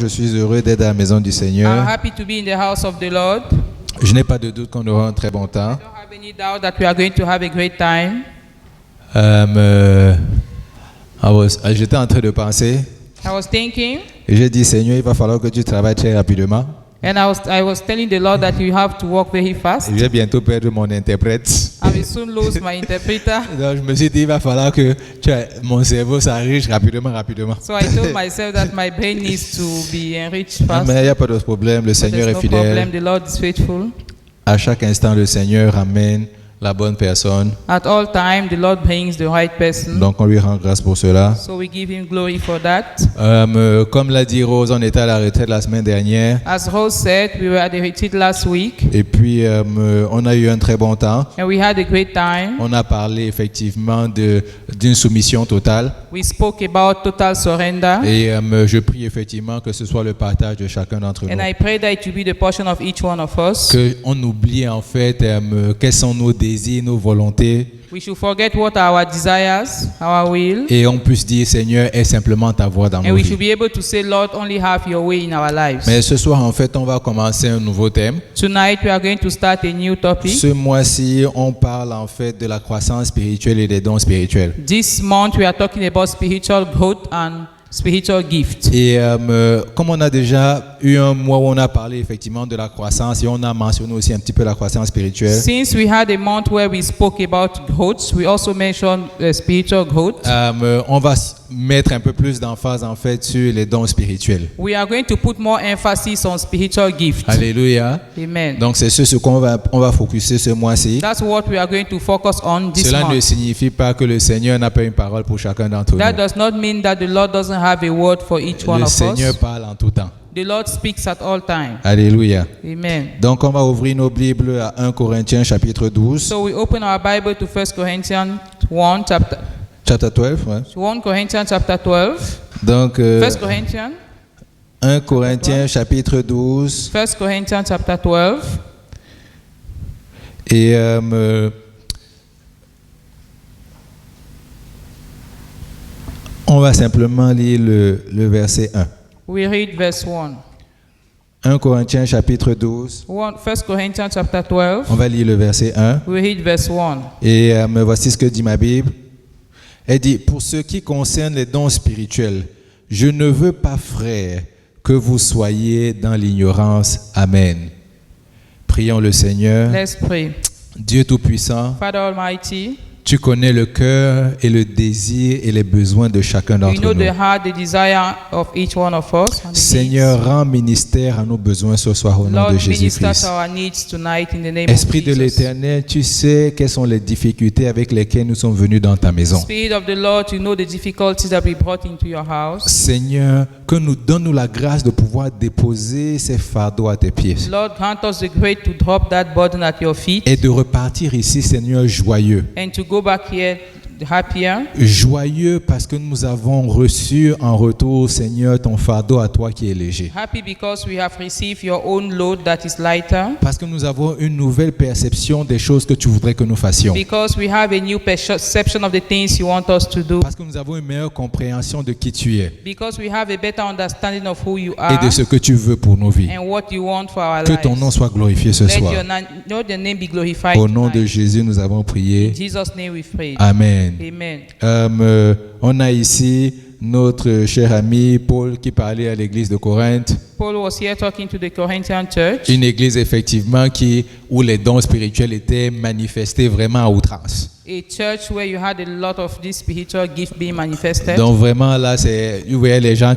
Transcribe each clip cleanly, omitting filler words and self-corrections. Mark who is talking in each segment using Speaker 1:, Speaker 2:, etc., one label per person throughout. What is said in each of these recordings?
Speaker 1: Je suis heureux d'être à la maison du
Speaker 2: I'm
Speaker 1: Seigneur.
Speaker 2: happy to be in the house of the Lord.
Speaker 1: Je n'ai pas de doute qu'on aura un très bon temps.
Speaker 2: I don't have any doubt that we are going to have a great time.
Speaker 1: J'étais en train de penser
Speaker 2: I was thinking,
Speaker 1: et j'ai dit, Seigneur, il va falloir que tu travailles très rapidement.
Speaker 2: and I was telling the Lord that you have to walk very fast.
Speaker 1: Je vais bientôt perdre mon interprète.
Speaker 2: I will soon lose my interpreter.
Speaker 1: Donc, je me suis dit, il va falloir que mon cerveau s'enrichisse rapidement.
Speaker 2: So I told myself that my brain needs to be enriched fast.
Speaker 1: Mais il n'y a pas de problème, le
Speaker 2: But
Speaker 1: Seigneur
Speaker 2: there's
Speaker 1: est
Speaker 2: no problem.
Speaker 1: fidèle.
Speaker 2: The Lord is faithful.
Speaker 1: À chaque instant, le Seigneur amène la bonne personne.
Speaker 2: At all time, the Lord brings the right person.
Speaker 1: Donc, on lui rend grâce pour cela.
Speaker 2: So we give him glory for that.
Speaker 1: Comme l'a dit Rose, on était à la retraite la semaine dernière.
Speaker 2: As Rose said, we were at the retreat last week,
Speaker 1: Et puis, on a eu un très bon temps.
Speaker 2: and we had a great time.
Speaker 1: On a parlé effectivement d'une soumission totale.
Speaker 2: We spoke about total surrender.
Speaker 1: Et je prie effectivement que ce soit le partage de chacun d'entre
Speaker 2: And
Speaker 1: nous.
Speaker 2: I pray that it will be the portion of each one of us.
Speaker 1: Qu'on oublie en fait quels sont nos désirs, nos volontés.
Speaker 2: We should forget what are our desires, our will,
Speaker 1: Et on puisse dire, Seigneur, aie simplement ta voix dans
Speaker 2: and
Speaker 1: nos
Speaker 2: we should
Speaker 1: vies.
Speaker 2: be able to say, Lord, only have your way in our lives.
Speaker 1: Mais ce soir, en fait, on va commencer un nouveau thème.
Speaker 2: Tonight we are going to start a new topic.
Speaker 1: Ce mois-ci, on parle en fait de la croissance spirituelle et des dons spirituels.
Speaker 2: This month we are talking about spiritual growth and spiritual gifts.
Speaker 1: Et comme on a déjà eu un mois où on a parlé effectivement de la croissance et on a mentionné aussi un petit peu la croissance spirituelle,
Speaker 2: Since we had a month where we spoke about growth, we also mentioned spiritual growth.
Speaker 1: on va mettre un peu plus d'emphase en fait sur les dons spirituels.
Speaker 2: We are going to put more emphasis on spiritual gifts.
Speaker 1: Alléluia.
Speaker 2: Amen.
Speaker 1: Donc c'est ce qu'on va focuser ce mois-ci.
Speaker 2: That's what we are going to focus on this
Speaker 1: Cela ne
Speaker 2: month.
Speaker 1: signifie pas que le Seigneur n'a pas une parole pour chacun d'entre
Speaker 2: That
Speaker 1: nous.
Speaker 2: does not mean that the Lord doesn't have a word for each one
Speaker 1: Le
Speaker 2: of
Speaker 1: Seigneur
Speaker 2: us.
Speaker 1: parle en tout temps.
Speaker 2: The Lord speaks at all times.
Speaker 1: Alléluia.
Speaker 2: Amen.
Speaker 1: Donc on va ouvrir nos Bibles à 1 Corinthiens chapitre 12.
Speaker 2: So we open our Bible to 1 Corinthians 1
Speaker 1: Chapter 12, ouais.
Speaker 2: 1 Corinthians chapter 12.
Speaker 1: Donc
Speaker 2: 1 Corinthians
Speaker 1: 1 Corinthiens chapitre 12.
Speaker 2: 1 Corinthians chapter 12.
Speaker 1: Et on va simplement lire le verset 1.
Speaker 2: We read verse 1.
Speaker 1: 1 Corinthiens chapitre 12.
Speaker 2: 1 Corinthians chapter 12.
Speaker 1: On va lire le verset 1.
Speaker 2: We read verse 1.
Speaker 1: Et voici ce que dit ma Bible. Elle dit, pour ce qui concerne les dons spirituels, je ne veux pas, frères, que vous soyez dans l'ignorance. Amen. Prions le Seigneur.
Speaker 2: Let's pray.
Speaker 1: Dieu Tout-Puissant,
Speaker 2: Father Almighty,
Speaker 1: tu connais le cœur et le désir et les besoins de chacun
Speaker 2: you
Speaker 1: d'entre
Speaker 2: know the
Speaker 1: nous.
Speaker 2: heart, the desire of each one of us. And the
Speaker 1: Seigneur,
Speaker 2: needs.
Speaker 1: rends ministère à nos besoins ce soir au nom
Speaker 2: Lord,
Speaker 1: de
Speaker 2: minister
Speaker 1: Jésus-Christ.
Speaker 2: to our needs tonight in the name
Speaker 1: Esprit
Speaker 2: of
Speaker 1: de
Speaker 2: Jesus.
Speaker 1: l'Éternel, tu sais quelles sont les difficultés avec lesquelles nous sommes venus dans ta maison.
Speaker 2: Spirit of the Lord, you know the difficulties that we brought into your house.
Speaker 1: Seigneur, que nous donne-nous la grâce de pouvoir déposer ces fardeaux à tes pieds
Speaker 2: Lord, grant us the grace to drop that burden at your feet
Speaker 1: et de repartir ici, Seigneur, joyeux.
Speaker 2: and to go back here happier.
Speaker 1: Joyeux parce que nous avons reçu en retour, Seigneur, ton fardeau à toi qui est léger.
Speaker 2: Happy because we have received your own load that is lighter.
Speaker 1: Parce que nous avons une nouvelle perception des choses que tu voudrais que nous fassions.
Speaker 2: Because we have a new perception of the things you want us to do.
Speaker 1: Parce que nous avons une meilleure compréhension de qui tu es
Speaker 2: Because we have a better understanding of who you
Speaker 1: et
Speaker 2: are
Speaker 1: de ce que tu veux pour nos vies.
Speaker 2: and what you want for our
Speaker 1: Que
Speaker 2: lives.
Speaker 1: ton nom soit glorifié ce
Speaker 2: Let
Speaker 1: soir.
Speaker 2: your name be glorified
Speaker 1: Au nom de
Speaker 2: tonight.
Speaker 1: Jésus, nous avons prié.
Speaker 2: In Jesus' name we pray.
Speaker 1: Amen.
Speaker 2: Amen.
Speaker 1: On a ici notre cher ami Paul qui parlait à l'église de Corinthe.
Speaker 2: Paul was here talking to the Corinthian church.
Speaker 1: Une église effectivement où les dons spirituels étaient manifestés vraiment à outrance.
Speaker 2: A church where you had a lot of this spiritual gift being manifested.
Speaker 1: Donc vraiment là, vous voyez les gens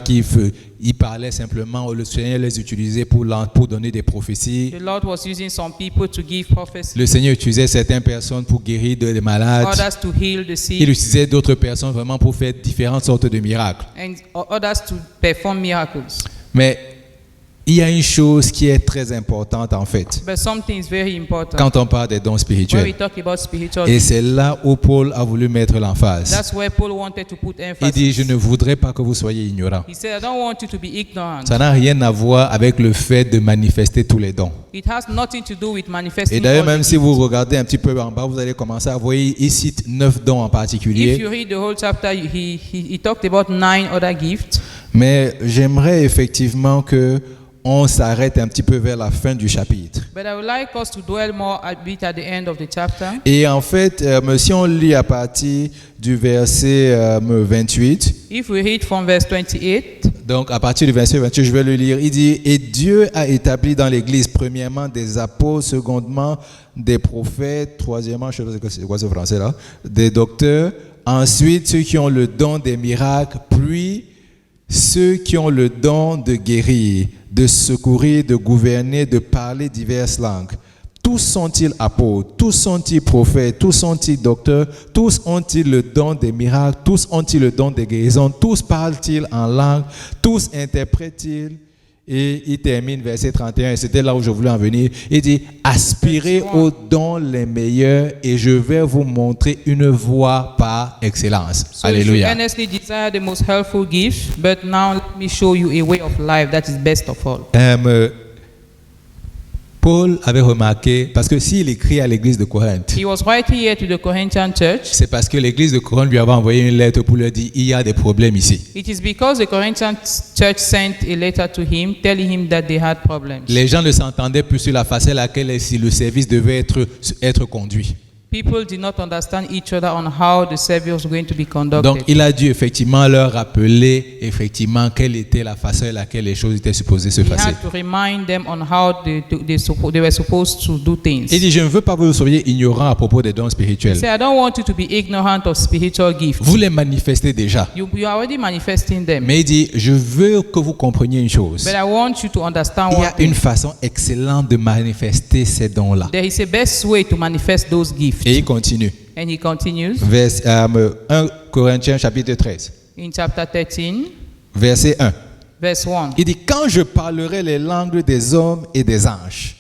Speaker 1: ils parlaient simplement, le Seigneur les utilisait pour donner des prophéties.
Speaker 2: The Lord was using some people to give prophecy,
Speaker 1: Le Seigneur utilisait certaines personnes pour guérir des malades.
Speaker 2: others to heal the
Speaker 1: Il
Speaker 2: sick,
Speaker 1: utilisait d'autres personnes vraiment pour faire différentes sortes de miracles.
Speaker 2: and others to perform miracles.
Speaker 1: Mais il y a une chose qui est très importante en fait,
Speaker 2: But something is very important
Speaker 1: quand on parle des dons
Speaker 2: when we
Speaker 1: spirituels.
Speaker 2: talk about spiritual
Speaker 1: Et
Speaker 2: gifts.
Speaker 1: c'est là où Paul a voulu mettre l'emphase.
Speaker 2: That's where Paul wanted to put
Speaker 1: Il dit, je
Speaker 2: emphasis.
Speaker 1: ne voudrais pas que vous soyez ignorants.
Speaker 2: He said, I don't want you to be ignorant.
Speaker 1: Ça n'a rien à voir avec le fait de manifester tous les dons.
Speaker 2: It has nothing to do with
Speaker 1: Et
Speaker 2: manifesting
Speaker 1: d'ailleurs,
Speaker 2: all
Speaker 1: même
Speaker 2: the
Speaker 1: si
Speaker 2: gifts.
Speaker 1: vous regardez un petit peu en bas, vous allez commencer à voir, il cite 9 dons en
Speaker 2: If
Speaker 1: particulier.
Speaker 2: you read the whole chapter, he talked about 9 other gifts.
Speaker 1: Mais j'aimerais effectivement que on s'arrête un petit peu vers la fin du chapitre.
Speaker 2: But I would like us to dwell more a bit at the end of the chapter.
Speaker 1: Et en fait, si on lit à partir du verset 28,
Speaker 2: If we read from verse 28,
Speaker 1: donc à partir du verset 28, je vais le lire. Il dit, et Dieu a établi dans l'Église, premièrement, des apôtres, secondement, des prophètes, troisièmement, je ne sais pas c'est quoi ce français là, des docteurs, ensuite ceux qui ont le don des miracles, puis ceux qui ont le don de guérir, de secourir, de gouverner, de parler diverses langues. Tous sont-ils apôtres, tous sont-ils prophètes, tous sont-ils docteurs, tous ont-ils le don des miracles, tous ont-ils le don des guérisons, tous parlent-ils en langue, tous interprètent-ils. Et il termine verset 31, et c'était là où je voulais en venir. Il dit, aspirez aux dons les meilleurs et je vais vous montrer une voie par excellence.
Speaker 2: so you should
Speaker 1: Alléluia.
Speaker 2: earnestly desire the most helpful gift, but now let me show you a way of life that is best of all.
Speaker 1: Paul avait remarqué, parce que s'il écrit à l'église de Corinthe,
Speaker 2: He was writing here to the Corinthian church.
Speaker 1: c'est parce que l'église de Corinthe lui avait envoyé une lettre pour lui dire, il y a des problèmes ici.
Speaker 2: It is because the Corinthian church sent a letter to him telling him that they had problems.
Speaker 1: Les gens ne s'entendaient plus sur la façon à laquelle le service devait être conduit.
Speaker 2: People did not understand each other on how the service was going to be conducted.
Speaker 1: Donc il a dû effectivement leur rappeler effectivement quelle était la façon à laquelle les choses étaient supposées se
Speaker 2: He
Speaker 1: passer.
Speaker 2: had to remind them on how they were supposed to do things.
Speaker 1: Il dit, je ne veux pas que vous soyez ignorants à propos des dons
Speaker 2: He
Speaker 1: spirituels.
Speaker 2: said, I don't want you to be ignorant of spiritual gifts.
Speaker 1: Vous les manifestez déjà.
Speaker 2: You are already manifesting them.
Speaker 1: Mais il dit, je veux que vous compreniez une chose.
Speaker 2: But I want you to understand
Speaker 1: Il y
Speaker 2: one
Speaker 1: a
Speaker 2: thing.
Speaker 1: une façon excellente de manifester ces dons-là.
Speaker 2: There is a best way to manifest those gifts.
Speaker 1: Et il continue.
Speaker 2: And he continues
Speaker 1: 1 Corinthiens chapitre 13,
Speaker 2: in chapter 13,
Speaker 1: verset 1.
Speaker 2: verse 1.
Speaker 1: Il dit, quand je parlerai les langues des hommes et des anges,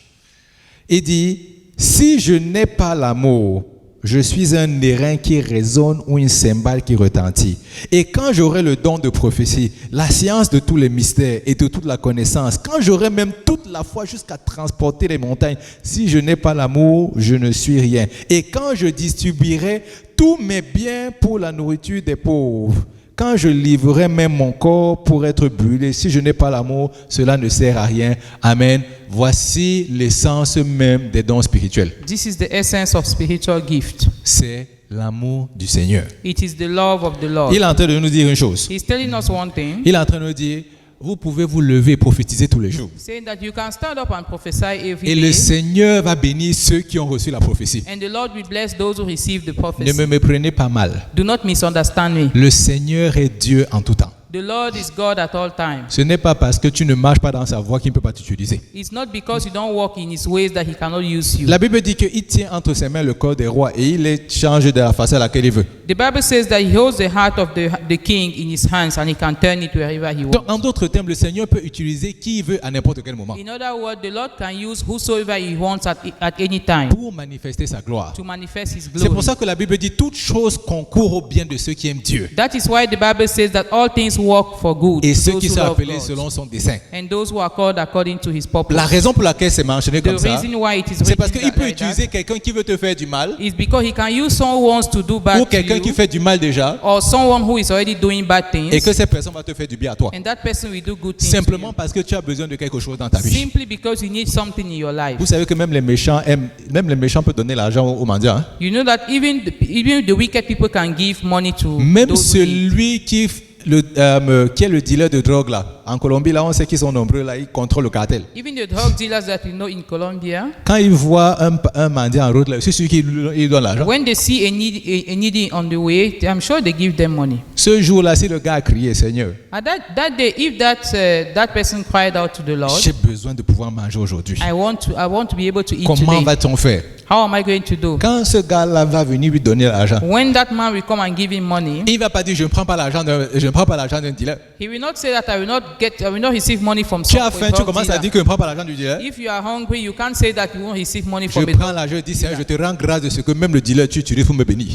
Speaker 1: il dit, si je n'ai pas l'amour, je suis un airain qui résonne ou une cymbale qui retentit. Et quand j'aurai le don de prophétie, la science de tous les mystères et de toute la connaissance, quand j'aurai même toute la foi jusqu'à transporter les montagnes, si je n'ai pas l'amour, je ne suis rien. Et quand je distribuerai tous mes biens pour la nourriture des pauvres, quand je livrerai même mon corps pour être brûlé, si je n'ai pas l'amour, cela ne sert à rien. Amen. Voici l'essence même des dons spirituels.
Speaker 2: This is the essence of spiritual gift.
Speaker 1: C'est l'amour du Seigneur.
Speaker 2: It is the love of the Lord.
Speaker 1: Il est en train de nous dire une chose.
Speaker 2: He's telling us one thing,
Speaker 1: Il est en train de nous dire, vous pouvez vous lever et prophétiser tous les jours.
Speaker 2: saying that you can stand up and prophesy every
Speaker 1: Et le
Speaker 2: day,
Speaker 1: Seigneur va bénir ceux qui ont reçu la prophétie.
Speaker 2: and the Lord will bless those who receive the
Speaker 1: Ne
Speaker 2: prophecy.
Speaker 1: me méprenez pas mal.
Speaker 2: Do not misunderstand me.
Speaker 1: Le Seigneur est Dieu en tout temps.
Speaker 2: The Lord is God at all times.
Speaker 1: Ce n'est pas parce que tu ne marches pas dans sa voie qu'il ne peut pas t'utiliser.
Speaker 2: It's not because you don't walk in His ways that He cannot use you.
Speaker 1: La Bible dit qu'il tient entre ses mains le corps des rois et il les change de la façon à laquelle il veut.
Speaker 2: The Bible says that He holds the heart of the king in His hands and He can turn it wherever He
Speaker 1: Donc,
Speaker 2: wants.
Speaker 1: en d'autres termes, le Seigneur peut utiliser qui il veut à n'importe quel moment
Speaker 2: In other words, the Lord can use whosoever He wants at any time
Speaker 1: pour manifester sa gloire.
Speaker 2: to manifest His
Speaker 1: C'est pour
Speaker 2: glory.
Speaker 1: ça que la Bible dit toutes choses concourent au bien de ceux qui aiment Dieu
Speaker 2: That is why the Bible says that all things work for good
Speaker 1: et
Speaker 2: to
Speaker 1: ceux
Speaker 2: those
Speaker 1: qui
Speaker 2: who
Speaker 1: sont
Speaker 2: love
Speaker 1: appelés
Speaker 2: God,
Speaker 1: selon son dessein.
Speaker 2: and those who are called according to His purpose.
Speaker 1: La raison pour laquelle c'est mentionné
Speaker 2: The
Speaker 1: comme ça,
Speaker 2: reason why it is
Speaker 1: c'est parce
Speaker 2: written
Speaker 1: qu'il peut
Speaker 2: like that
Speaker 1: utiliser quelqu'un qui veut te faire du mal
Speaker 2: is because He can use someone who wants to do bad
Speaker 1: ou
Speaker 2: to
Speaker 1: quelqu'un qui
Speaker 2: you,
Speaker 1: fait du mal déjà
Speaker 2: or someone who is already doing bad
Speaker 1: et
Speaker 2: things,
Speaker 1: que cette personne va te faire du bien à toi.
Speaker 2: and that person will do good things to
Speaker 1: Simplement
Speaker 2: you,
Speaker 1: parce que tu as besoin de quelque chose dans ta vie.
Speaker 2: simply because you need something in your life.
Speaker 1: Vous savez que même les méchants peuvent donner l'argent aux mendiants. Hein?
Speaker 2: You know that even the wicked people can give money to
Speaker 1: Même
Speaker 2: those who need.
Speaker 1: celui qui est le dealer de drogue là, en Colombie là, on sait qu'ils sont nombreux là, ils contrôlent le cartel.
Speaker 2: Even the drug dealers that you know in Colombia,
Speaker 1: Quand ils voient un mendiant en route là, c'est celui qui lui donne l'argent.
Speaker 2: when they see a needy on the way, I'm sure they give them money.
Speaker 1: Ce jour-là, si le gars a crié, Seigneur,
Speaker 2: And that day, if that person cried out to the Lord,
Speaker 1: j'ai besoin de pouvoir manger aujourd'hui.
Speaker 2: I want to be able to eat
Speaker 1: Comment
Speaker 2: today.
Speaker 1: va-t-on faire?
Speaker 2: How am I going to do?
Speaker 1: Quand ce gars-là va venir lui donner l'argent,
Speaker 2: When that man will come and give him money,
Speaker 1: il va pas dire je ne prends pas l'argent d'un dealer.
Speaker 2: he will not say that I will not receive money from
Speaker 1: Tu as
Speaker 2: some
Speaker 1: faim, tu
Speaker 2: drug
Speaker 1: commences à
Speaker 2: dealer.
Speaker 1: dire que je ne prends pas l'argent du dealer.
Speaker 2: If you are hungry, you can't say that you won't receive money
Speaker 1: Je
Speaker 2: from a
Speaker 1: prends
Speaker 2: drug.
Speaker 1: l'argent, je dis Seigneur, je te rends grâce de ce que même le dealer tu utilises pour me bénir.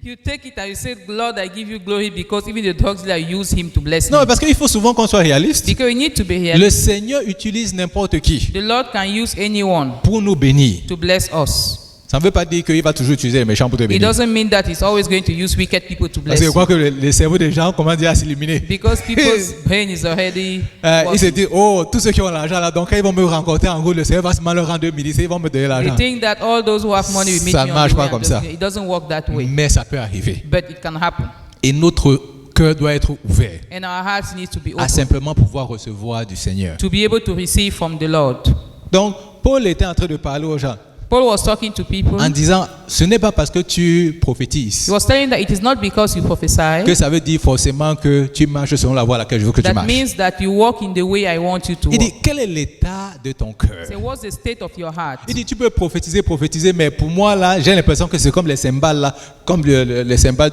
Speaker 2: You take it and you say, Lord, I give you glory because even the drug dealer use him to bless
Speaker 1: Non,
Speaker 2: me.
Speaker 1: parce qu'il faut souvent qu'on soit réaliste.
Speaker 2: Because we need to be here.
Speaker 1: Le Seigneur utilise n'importe qui
Speaker 2: The Lord can use anyone
Speaker 1: pour nous bénir.
Speaker 2: to bless us.
Speaker 1: Ça ne veut pas dire qu'il va toujours utiliser les méchants pour te
Speaker 2: It
Speaker 1: bénir.
Speaker 2: doesn't mean that he's always going to use wicked people to
Speaker 1: Parce
Speaker 2: bless
Speaker 1: que je
Speaker 2: you.
Speaker 1: crois que le cerveau des gens commence déjà à s'illuminer.
Speaker 2: Because people's brain is already
Speaker 1: Ils se
Speaker 2: working.
Speaker 1: disent, oh, tous ceux qui ont l'argent là, donc quand ils vont me rencontrer, en gros, le Seigneur va se mal leur rendre ils vont me donner
Speaker 2: They
Speaker 1: l'argent.
Speaker 2: think that all those who have money will meet
Speaker 1: Ça
Speaker 2: me on
Speaker 1: marche
Speaker 2: the
Speaker 1: pas
Speaker 2: way.
Speaker 1: comme ça.
Speaker 2: It doesn't work that way.
Speaker 1: Mais ça peut arriver.
Speaker 2: But it can happen.
Speaker 1: Et notre cœur doit être ouvert
Speaker 2: And our hearts need to be
Speaker 1: à
Speaker 2: open
Speaker 1: simplement pouvoir recevoir du Seigneur.
Speaker 2: to be able to receive from the Lord.
Speaker 1: Donc, Paul était en train de parler aux gens
Speaker 2: Paul was talking to people.
Speaker 1: en disant, ce n'est pas parce que tu prophétises
Speaker 2: He was telling that it is not because you prophesy
Speaker 1: que ça veut dire forcément que tu marches selon la voie à laquelle je veux que tu
Speaker 2: that
Speaker 1: marches.
Speaker 2: means that you walk in the way I want you to
Speaker 1: Il
Speaker 2: walk.
Speaker 1: dit, quel est l'état de ton cœur?
Speaker 2: Say, what's the state of your heart?
Speaker 1: Il dit, tu peux prophétiser, mais pour moi, là, j'ai l'impression que c'est comme les cymbales, là, comme les cymbales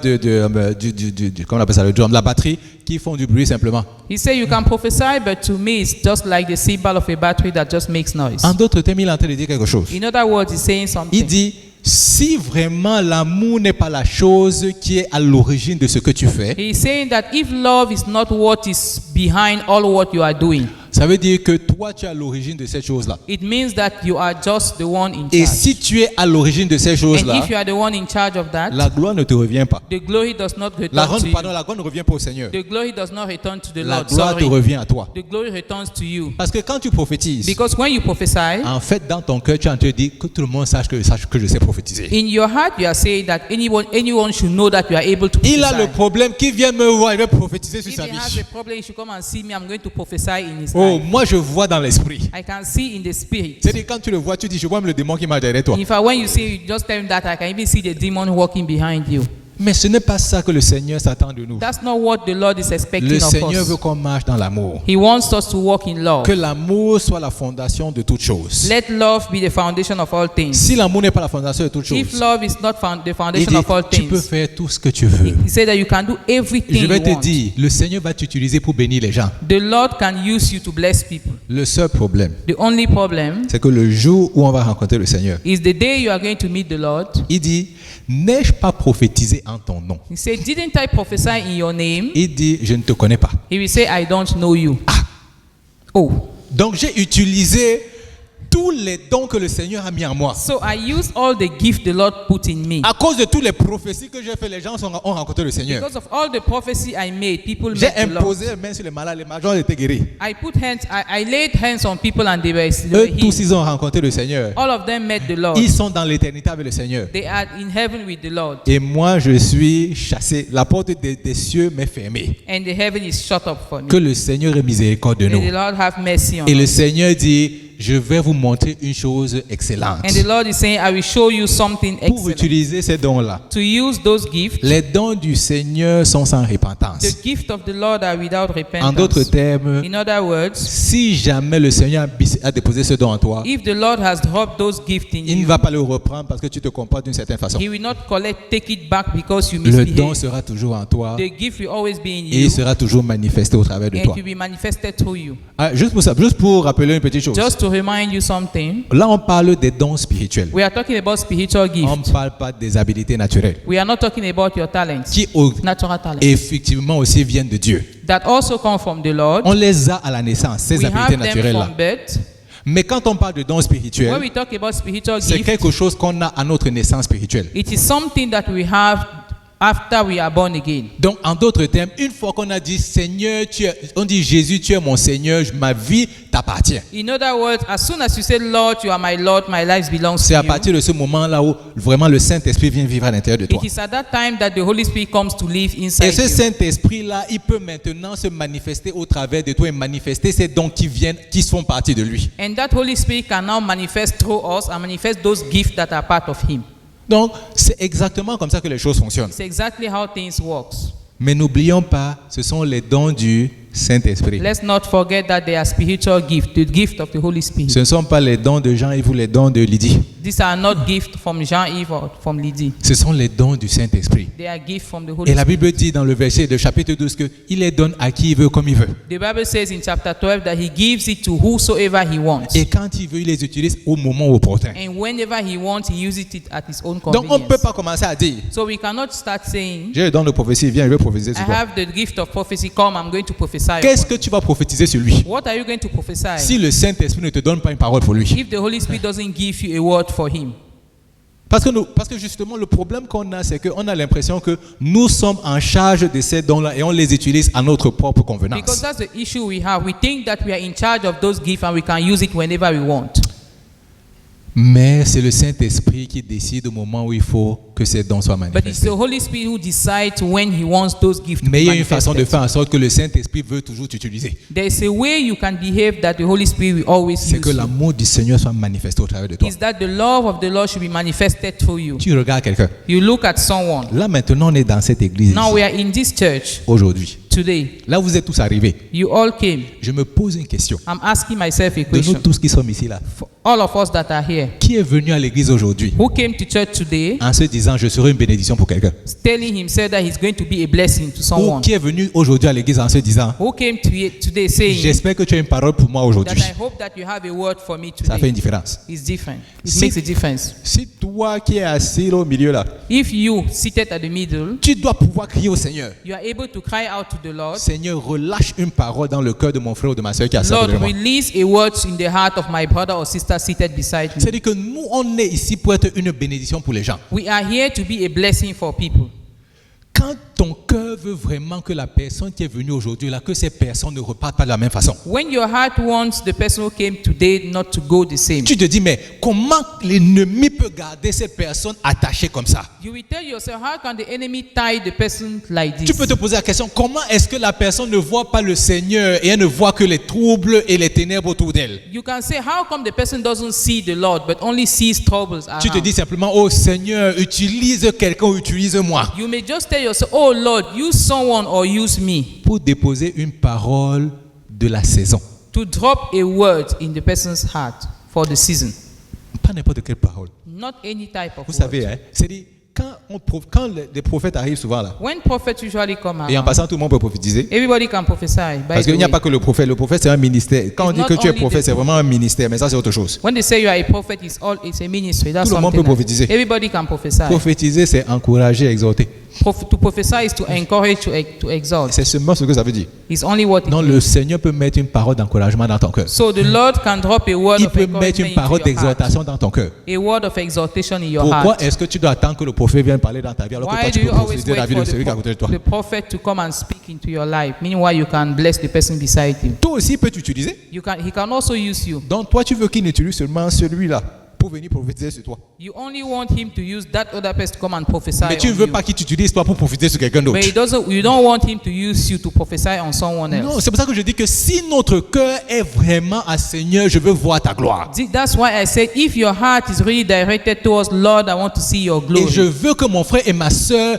Speaker 1: comment on appelle ça, le drum, la batterie, qui font du bruit simplement.
Speaker 2: He said you can prophesy, but to me it's just like the cymbal of a battery that just makes noise.
Speaker 1: En d'autres termes, il est en train de dire quelque chose.
Speaker 2: In other words, he's saying
Speaker 1: Il
Speaker 2: something.
Speaker 1: dit, si vraiment l'amour n'est pas la chose qui est à l'origine de ce que tu fais,
Speaker 2: He's saying that if love is not what is behind all what you are doing,
Speaker 1: ça veut dire que toi, tu es à l'origine de cette chose-là.
Speaker 2: it means that you are just the one in
Speaker 1: Et
Speaker 2: charge.
Speaker 1: si tu es à l'origine de ces
Speaker 2: And
Speaker 1: choses-là,
Speaker 2: if you are the one in charge of that,
Speaker 1: la gloire ne te revient pas.
Speaker 2: the glory does not return
Speaker 1: La
Speaker 2: to you.
Speaker 1: gloire ne revient pas au Seigneur.
Speaker 2: The glory does not return to the
Speaker 1: La
Speaker 2: Lord.
Speaker 1: gloire te
Speaker 2: Sorry.
Speaker 1: revient à toi.
Speaker 2: The glory returns to you.
Speaker 1: Parce que quand tu prophétises,
Speaker 2: Because when you prophesy,
Speaker 1: en fait, dans ton cœur, tu es en train de dire que tout le monde sache que je sais prophétiser.
Speaker 2: in your heart you are saying that anyone should know that you are able to
Speaker 1: Il a le
Speaker 2: prophesy.
Speaker 1: problème qu'il vient me voir, il va prophétiser sur
Speaker 2: If
Speaker 1: sa
Speaker 2: he has
Speaker 1: vie.
Speaker 2: a problem, he should come and see me. I'm going to prophesy in his
Speaker 1: Oh,
Speaker 2: life.
Speaker 1: moi je vois dans l'esprit.
Speaker 2: I can see in the spirit.
Speaker 1: C'est-à-dire quand tu le vois, tu dis, je vois même le démon qui marche derrière toi.
Speaker 2: In fact, when you see, you just tell him that I can even see the demon walking behind you.
Speaker 1: Mais ce n'est pas ça que le Seigneur s'attend de nous.
Speaker 2: That's not what the Lord is expecting
Speaker 1: Le
Speaker 2: of
Speaker 1: Seigneur veut
Speaker 2: us.
Speaker 1: qu'on marche dans l'amour.
Speaker 2: He wants us to walk in love.
Speaker 1: Que l'amour soit la fondation de toutes choses.
Speaker 2: Let love be the foundation of all things.
Speaker 1: Si l'amour n'est pas la fondation de toutes
Speaker 2: If
Speaker 1: choses,
Speaker 2: love is not the
Speaker 1: il
Speaker 2: foundation
Speaker 1: dit,
Speaker 2: of all
Speaker 1: tu peux
Speaker 2: things,
Speaker 1: faire tout ce que tu veux.
Speaker 2: he said that you can do everything
Speaker 1: Je vais
Speaker 2: you
Speaker 1: te
Speaker 2: want.
Speaker 1: dire, le Seigneur va t'utiliser pour bénir les gens.
Speaker 2: The Lord can use you to bless people.
Speaker 1: Le seul problème,
Speaker 2: The only problem
Speaker 1: c'est que le jour où on va rencontrer le Seigneur,
Speaker 2: is the day you are going to meet the Lord.
Speaker 1: il dit, n'ai-je pas prophétisé en ton nom?
Speaker 2: He said, didn't I prophesy in your name?
Speaker 1: Il dit, je ne te connais pas.
Speaker 2: He will say, I don't know you. Oh.
Speaker 1: Donc j'ai utilisé tous les dons que le Seigneur a mis en moi.
Speaker 2: So I use all the gift the Lord put in me.
Speaker 1: À cause de toutes les prophéties que j'ai fait, les gens ont rencontré le Seigneur.
Speaker 2: Because of all the prophecy I made, people
Speaker 1: J'ai
Speaker 2: met the Lord.
Speaker 1: imposé les mains sur les malades, les malades étaient guéris.
Speaker 2: I laid hands on people and they were
Speaker 1: Eux
Speaker 2: healed.
Speaker 1: tous, ils ont rencontré le Seigneur.
Speaker 2: All of them met the Lord.
Speaker 1: Ils sont dans l'éternité avec le Seigneur.
Speaker 2: They are in heaven with the Lord.
Speaker 1: Et moi, je suis chassé. La porte des cieux m'est fermée.
Speaker 2: And the heaven is shut up for me.
Speaker 1: Que le Seigneur ait miséricorde de
Speaker 2: May
Speaker 1: nous.
Speaker 2: the Lord have mercy on
Speaker 1: Et le
Speaker 2: us.
Speaker 1: Seigneur dit, je vais vous montrer une chose excellente.
Speaker 2: And the Lord is saying, I will show you something
Speaker 1: Pour
Speaker 2: excellent.
Speaker 1: utiliser ces dons-là,
Speaker 2: To use those gifts,
Speaker 1: les dons du Seigneur sont sans repentance.
Speaker 2: the gift of the Lord are without
Speaker 1: En d'autres
Speaker 2: repentance.
Speaker 1: termes,
Speaker 2: In other words,
Speaker 1: si jamais le Seigneur a déposé ce don en toi,
Speaker 2: if the Lord has dropped those gifts in
Speaker 1: il ne
Speaker 2: you,
Speaker 1: va pas le reprendre parce que tu te comportes d'une certaine façon.
Speaker 2: He will not take it back because you
Speaker 1: Le don
Speaker 2: misbehave.
Speaker 1: sera toujours en toi
Speaker 2: The gift will always be in
Speaker 1: et il
Speaker 2: you,
Speaker 1: sera toujours manifesté au travers de
Speaker 2: and
Speaker 1: toi.
Speaker 2: it will be manifested through you.
Speaker 1: Ah, juste pour ça, juste pour rappeler une petite chose.
Speaker 2: Just to remind you something,
Speaker 1: Là, on parle des dons spirituels.
Speaker 2: we are talking about spiritual
Speaker 1: On ne
Speaker 2: gifts.
Speaker 1: parle pas des habilités naturelles
Speaker 2: We are not talking about your talents,
Speaker 1: qui
Speaker 2: natural talents,
Speaker 1: effectivement aussi viennent de Dieu.
Speaker 2: that also come from the Lord.
Speaker 1: On les a à la naissance, ces
Speaker 2: We
Speaker 1: habilités
Speaker 2: have them
Speaker 1: naturelles-là.
Speaker 2: from birth.
Speaker 1: Mais quand on parle de dons
Speaker 2: When
Speaker 1: spirituels,
Speaker 2: we talk about spiritual
Speaker 1: c'est
Speaker 2: gifts,
Speaker 1: quelque chose qu'on a à notre naissance spirituelle.
Speaker 2: it is something that we have after we are born again.
Speaker 1: Donc, en d'autres termes, une fois qu'on a dit Seigneur, on dit Jésus, tu es mon Seigneur, ma vie t'appartient.
Speaker 2: In other words, as soon as you say, Lord, you are my Lord, my life belongs
Speaker 1: C'est
Speaker 2: to
Speaker 1: à
Speaker 2: you,
Speaker 1: partir de ce moment-là où vraiment le Saint-Esprit vient vivre à l'intérieur de toi.
Speaker 2: it is at that time that the Holy Spirit comes to live inside
Speaker 1: Et ce
Speaker 2: you.
Speaker 1: Saint-Esprit-là, il peut maintenant se manifester au travers de toi et manifester ces dons qui font partie de lui.
Speaker 2: And that Holy Spirit can now manifest through us and manifest those gifts that are part of Him.
Speaker 1: Donc, c'est exactement comme ça que les choses fonctionnent.
Speaker 2: It's exactly how things work.
Speaker 1: Mais n'oublions pas, ce sont les dons du Saint-Esprit.
Speaker 2: Let's not forget that they are spiritual gifts, the gift of the Holy Spirit.
Speaker 1: Ce ne sont pas les dons de Jean-Yves ou les dons de Lydie.
Speaker 2: These are not gifts from Jean-Yves or from Lydie.
Speaker 1: Ce sont les dons du Saint-Esprit.
Speaker 2: They are gifts from the Holy
Speaker 1: Et la
Speaker 2: Spirit.
Speaker 1: Bible dit dans le verset de chapitre 12 qu'il les donne à qui il veut comme il veut.
Speaker 2: The Bible says in chapter 12 that He gives it to whosoever He wants.
Speaker 1: Et quand il veut, il les utilise au moment opportun.
Speaker 2: And whenever He wants, He uses it at His own
Speaker 1: Donc on ne peut
Speaker 2: convenience.
Speaker 1: pas commencer à dire,
Speaker 2: So we cannot start saying,
Speaker 1: j'ai le don de prophétie, viens, je vais prophétiser
Speaker 2: I
Speaker 1: sur toi.
Speaker 2: have the gift of prophecy, come, I'm going to prophesy.
Speaker 1: Qu'est-ce
Speaker 2: upon
Speaker 1: que tu vas prophétiser sur lui?
Speaker 2: you." What are you going to prophesy?
Speaker 1: Si le Saint-Esprit ne te donne pas une parole pour lui,
Speaker 2: If the Holy Spirit doesn't give you a word for Him,
Speaker 1: Parce que justement, le problème qu'on a, c'est qu'on a l'impression que nous sommes en charge de ces dons-là et on les utilise à notre propre
Speaker 2: Because
Speaker 1: convenance.
Speaker 2: that's the issue we have. We think that we are in charge of those gifts and we can use it whenever we want.
Speaker 1: Mais c'est le Saint-Esprit qui décide au moment où il faut que ces dons soient
Speaker 2: But it's
Speaker 1: manifestés.
Speaker 2: the Holy Spirit who decides when He wants those gifts to
Speaker 1: Mais
Speaker 2: be
Speaker 1: il y a une façon de
Speaker 2: manifested.
Speaker 1: faire en sorte que le Saint-Esprit veut toujours t'utiliser.
Speaker 2: There is a way you can behave that the Holy Spirit will always
Speaker 1: C'est
Speaker 2: use
Speaker 1: que
Speaker 2: you.
Speaker 1: l'amour du Seigneur soit manifesté au travers de toi.
Speaker 2: Is that the love of the Lord should be manifested through you.
Speaker 1: Tu regardes quelqu'un.
Speaker 2: You look at someone.
Speaker 1: Là maintenant, on est dans cette église
Speaker 2: Now
Speaker 1: ici,
Speaker 2: we are in this church
Speaker 1: aujourd'hui.
Speaker 2: today.
Speaker 1: Là, vous êtes tous arrivés.
Speaker 2: You all came.
Speaker 1: Je me pose une question.
Speaker 2: I'm asking myself a
Speaker 1: De nous
Speaker 2: question.
Speaker 1: tous qui sommes ici là,
Speaker 2: For all of us that are here,
Speaker 1: qui est venu à l'église aujourd'hui
Speaker 2: who came to church today
Speaker 1: en se disant je serai une bénédiction pour quelqu'un?
Speaker 2: telling himself that he's going to be a blessing to
Speaker 1: Ou
Speaker 2: someone?
Speaker 1: qui est venu aujourd'hui à l'église en se disant
Speaker 2: Who came to here today saying
Speaker 1: j'espère que tu as une parole pour moi
Speaker 2: that
Speaker 1: aujourd'hui?
Speaker 2: I hope that you have a word for me
Speaker 1: Ça fait
Speaker 2: today?
Speaker 1: une différence.
Speaker 2: It's different. It
Speaker 1: Si-
Speaker 2: makes a difference.
Speaker 1: Si toi qui es assis là au milieu là,
Speaker 2: If you seated at the middle,
Speaker 1: tu dois pouvoir crier au Seigneur.
Speaker 2: you are able to cry out to the Lord.
Speaker 1: Seigneur, relâche une parole dans le cœur de mon frère ou de ma soeur qui est assis à
Speaker 2: Lord,
Speaker 1: côté de moi.
Speaker 2: release a word in the heart of my brother or sister seated beside me.
Speaker 1: C'est-à-dire que nous, on est ici pour être une bénédiction pour les gens.
Speaker 2: We are here to be a blessing for people.
Speaker 1: Quand ton cœur veut vraiment que la personne qui est venue aujourd'hui, là, que ces personnes ne repartent pas de la même façon.
Speaker 2: When your heart wants the person who came today not to go the same,
Speaker 1: Tu te dis, mais comment l'ennemi peut garder ces personnes attachées comme ça?
Speaker 2: you will tell yourself, how can the enemy tie the person like
Speaker 1: Tu peux
Speaker 2: this?
Speaker 1: te poser la question, comment est-ce que la personne ne voit pas le Seigneur et elle ne voit que les troubles et les ténèbres autour d'elle?
Speaker 2: You can say, how come the person doesn't see the Lord but only sees troubles
Speaker 1: Tu te
Speaker 2: around?
Speaker 1: dis simplement, oh Seigneur, utilise quelqu'un ou utilise-moi
Speaker 2: You may just tell yourself, oh Lord, use someone or use me
Speaker 1: pour déposer une parole de la saison.
Speaker 2: to drop a word in the person's heart for the season.
Speaker 1: Pas n'importe quelle parole.
Speaker 2: Not any type of
Speaker 1: Vous
Speaker 2: word.
Speaker 1: savez, hein, c'est-à-dire, quand les prophètes arrivent souvent là,
Speaker 2: When prophets usually come
Speaker 1: et en
Speaker 2: out,
Speaker 1: passant tout le monde peut prophétiser,
Speaker 2: everybody can prophesy. By
Speaker 1: parce
Speaker 2: the
Speaker 1: qu'il n'y a
Speaker 2: way.
Speaker 1: pas que le prophète c'est un ministère. Quand on
Speaker 2: It's
Speaker 1: dit
Speaker 2: not
Speaker 1: que tu es
Speaker 2: only
Speaker 1: prophète,
Speaker 2: the-
Speaker 1: c'est vraiment un ministère, mais ça c'est autre chose.
Speaker 2: When they say you are a prophet, it's a ministry. That's
Speaker 1: Tout le monde
Speaker 2: something
Speaker 1: peut prophétiser.
Speaker 2: everybody can prophesy.
Speaker 1: Prophétiser, c'est encourager, exhorter.
Speaker 2: To prophesy is to encourage, to exalt.
Speaker 1: C'est seulement ce que ça veut dire.
Speaker 2: It's only what it
Speaker 1: Non,
Speaker 2: means.
Speaker 1: le Seigneur peut mettre une parole d'encouragement dans ton cœur.
Speaker 2: So the Lord can drop a word
Speaker 1: Il
Speaker 2: of
Speaker 1: peut mettre
Speaker 2: encouragement
Speaker 1: une parole
Speaker 2: into your heart.
Speaker 1: d'exhortation dans ton cœur.
Speaker 2: A word of exaltation in your
Speaker 1: Pourquoi
Speaker 2: heart.
Speaker 1: est-ce que tu dois attendre que le prophète vienne parler dans ta vie alors que toi
Speaker 2: Why
Speaker 1: tu
Speaker 2: do
Speaker 1: peux
Speaker 2: you always
Speaker 1: prophétiser la
Speaker 2: wait
Speaker 1: vie
Speaker 2: for
Speaker 1: de celui qui est à côté de toi?
Speaker 2: the prophet to come and speak into your life? Meanwhile, you can bless the person beside you.
Speaker 1: Toi aussi, il peut t'utiliser.
Speaker 2: He can also use you.
Speaker 1: Donc toi, tu veux qu'il utilise seulement celui-là pour venir prophétiser sur toi.
Speaker 2: You only want him to use that other person to come and prophesy
Speaker 1: Mais tu ne
Speaker 2: on
Speaker 1: veux
Speaker 2: you.
Speaker 1: pas qu'il t'utilise toi pour prophétiser sur quelqu'un d'autre.
Speaker 2: But you don't want him to use you to prophesy on someone else.
Speaker 1: Non, c'est pour ça que je dis que si notre cœur est vraiment à Seigneur, je veux voir ta gloire.
Speaker 2: That's why I said, if your heart is really directed towards Lord, I want to see your glory.
Speaker 1: Et je veux que mon frère et ma soeur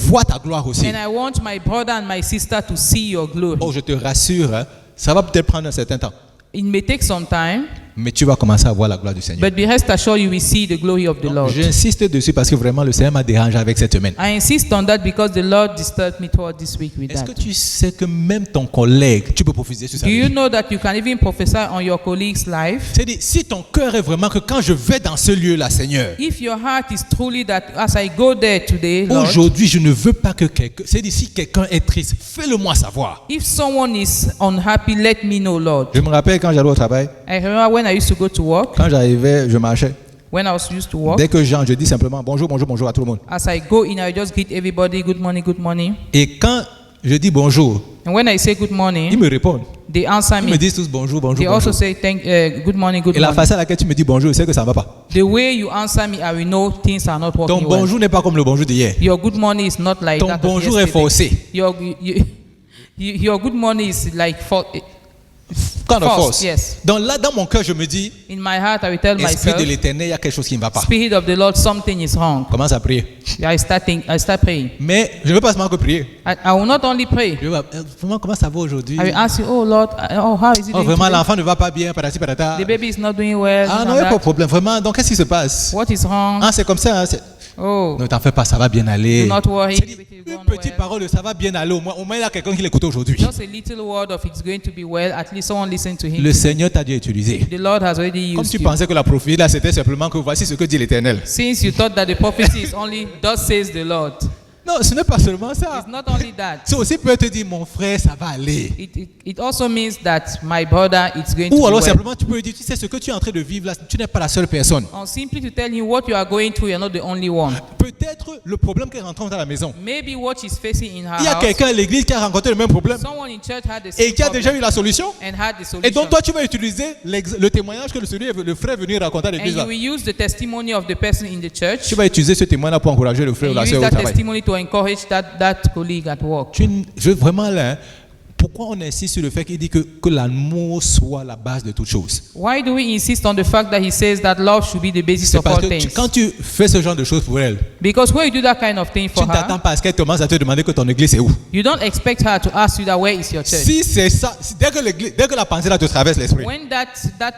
Speaker 1: voient ta gloire aussi.
Speaker 2: And I want my brother and my sister to see your glory.
Speaker 1: Oh, je te rassure, hein, ça va peut-être prendre un certain temps.
Speaker 2: It may take some time,
Speaker 1: Mais tu vas commencer à voir la gloire du Seigneur.
Speaker 2: but be rest assured you will see the glory of the Lord.
Speaker 1: J'insiste dessus parce que vraiment le Seigneur m'a dérangé avec cette semaine.
Speaker 2: I insist on that because the Lord disturbed me toward this week with
Speaker 1: Est-ce
Speaker 2: that.
Speaker 1: que tu sais que même ton collègue, tu peux prophétiser sur sa
Speaker 2: Do you
Speaker 1: vie?
Speaker 2: know that you can even prophesy on your colleague's life?
Speaker 1: C'est-à-dire, si ton cœur est vraiment que quand je vais dans ce lieu-là, Seigneur,
Speaker 2: If your heart is truly that as I go there today, Lord,
Speaker 1: aujourd'hui, je ne veux pas que quelqu'un... C'est-à-dire, si quelqu'un est triste, fais-le-moi savoir.
Speaker 2: if someone is unhappy, let me know, Lord.
Speaker 1: Je me rappelle quand j'allais au travail,
Speaker 2: I remember when I used to go to work,
Speaker 1: quand j'arrivais, je marchais.
Speaker 2: when I was used to work,
Speaker 1: Dès que je dis simplement bonjour, bonjour, bonjour à tout le monde.
Speaker 2: as I go in, I just greet everybody, good morning, good morning.
Speaker 1: Et quand je dis bonjour,
Speaker 2: And when I say good
Speaker 1: ils
Speaker 2: morning,
Speaker 1: me répondent.
Speaker 2: they answer
Speaker 1: Ils me
Speaker 2: me.
Speaker 1: disent tous bonjour, bonjour,
Speaker 2: They also
Speaker 1: bonjour.
Speaker 2: say good morning, good
Speaker 1: Et la
Speaker 2: morning.
Speaker 1: façon à laquelle tu me dis bonjour, je sais que ça ne va pas.
Speaker 2: The way you answer me, I will know things are not
Speaker 1: Ton
Speaker 2: working well.
Speaker 1: bonjour n'est pas comme le bonjour d'hier.
Speaker 2: Your good morning is not like
Speaker 1: Ton
Speaker 2: that of
Speaker 1: bonjour est
Speaker 2: yesterday.
Speaker 1: forcé.
Speaker 2: Your good morning is like
Speaker 1: Quand on
Speaker 2: Force,
Speaker 1: force.
Speaker 2: yes.
Speaker 1: Donc là, dans mon cœur, je me dis,
Speaker 2: in my heart. I will tell
Speaker 1: Esprit
Speaker 2: myself,
Speaker 1: de l'éternel, il y a quelque chose qui ne va pas.
Speaker 2: Spirit of the Lord, something is wrong.
Speaker 1: Commence à prier.
Speaker 2: I start praying.
Speaker 1: Mais je ne veux pas seulement que prier.
Speaker 2: I will not only pray.
Speaker 1: Je veux, vraiment, comment ça va aujourd'hui?
Speaker 2: I will ask you, oh Lord, how is it
Speaker 1: Oh,
Speaker 2: doing
Speaker 1: vraiment,
Speaker 2: today?
Speaker 1: l'enfant ne va pas bien, patati patata.
Speaker 2: The baby is not doing well.
Speaker 1: Ah
Speaker 2: this
Speaker 1: non,
Speaker 2: and
Speaker 1: il n'y a pas de
Speaker 2: that.
Speaker 1: problème. Vraiment, donc qu'est-ce qui se passe?
Speaker 2: What is wrong?
Speaker 1: Ah, c'est comme ça. Hein,
Speaker 2: Oh,
Speaker 1: ne t'en fais pas, ça va bien aller.
Speaker 2: do not worry.
Speaker 1: C'est-à-dire,
Speaker 2: Everything is
Speaker 1: une
Speaker 2: going
Speaker 1: petite
Speaker 2: well.
Speaker 1: parole de ça va bien aller. Au moins, il y a quelqu'un qui l'écoute aujourd'hui.
Speaker 2: Just a little word of it's going to be well. At least someone listen to him.
Speaker 1: Le Seigneur t'a déjà utilisé.
Speaker 2: The Lord has already
Speaker 1: Comme
Speaker 2: used
Speaker 1: tu
Speaker 2: you.
Speaker 1: pensais que la prophétie, là, c'était simplement que voici ce que dit l'Éternel.
Speaker 2: Since you thought that the prophecy is only, thus says the Lord.
Speaker 1: Non, ce n'est pas seulement ça.
Speaker 2: It's not only that.
Speaker 1: C'est aussi peut te dire, mon frère, ça va aller.
Speaker 2: It also means that my brother is going to
Speaker 1: Ou
Speaker 2: be
Speaker 1: alors
Speaker 2: well.
Speaker 1: simplement, tu peux lui dire, tu sais, ce que tu es en train de vivre là, tu n'es pas la seule personne.
Speaker 2: Or simply to tell him what you are going through, you're not the only one.
Speaker 1: Peut-être le problème qu'elle rencontre à la maison.
Speaker 2: Maybe what she's facing in her
Speaker 1: Il y a
Speaker 2: house,
Speaker 1: quelqu'un à l'église qui a rencontré le même problème
Speaker 2: someone in church had the
Speaker 1: et
Speaker 2: same
Speaker 1: qui a
Speaker 2: problem
Speaker 1: déjà eu la solution.
Speaker 2: and had the
Speaker 1: Et
Speaker 2: solution.
Speaker 1: donc toi, tu vas utiliser le témoignage que le frère est venu raconter à
Speaker 2: And
Speaker 1: l'église.
Speaker 2: you
Speaker 1: là.
Speaker 2: will use the testimony of the person in the church.
Speaker 1: Tu vas utiliser ce témoignage pour encourager le frère ou
Speaker 2: And
Speaker 1: la
Speaker 2: you
Speaker 1: sœur
Speaker 2: use
Speaker 1: au
Speaker 2: that
Speaker 1: travail.
Speaker 2: testimony to encourage that colleague at work.
Speaker 1: Je veux vraiment là, hein, pourquoi on insiste sur le fait qu'il dit que l'amour soit la base de toutes choses?
Speaker 2: Why do we insist on the fact that he says that love should be the basis
Speaker 1: C'est
Speaker 2: of all
Speaker 1: parce que
Speaker 2: things?
Speaker 1: quand tu fais ce genre de choses pour elle,
Speaker 2: Because when you do that kind of thing
Speaker 1: tu
Speaker 2: for
Speaker 1: ne t'attends
Speaker 2: her,
Speaker 1: pas à ce qu'elle commence à te demander que ton église est où.
Speaker 2: you don't expect her to ask you that where is your church.
Speaker 1: Si c'est ça, dès que la pensée là te traverse l'esprit,
Speaker 2: When that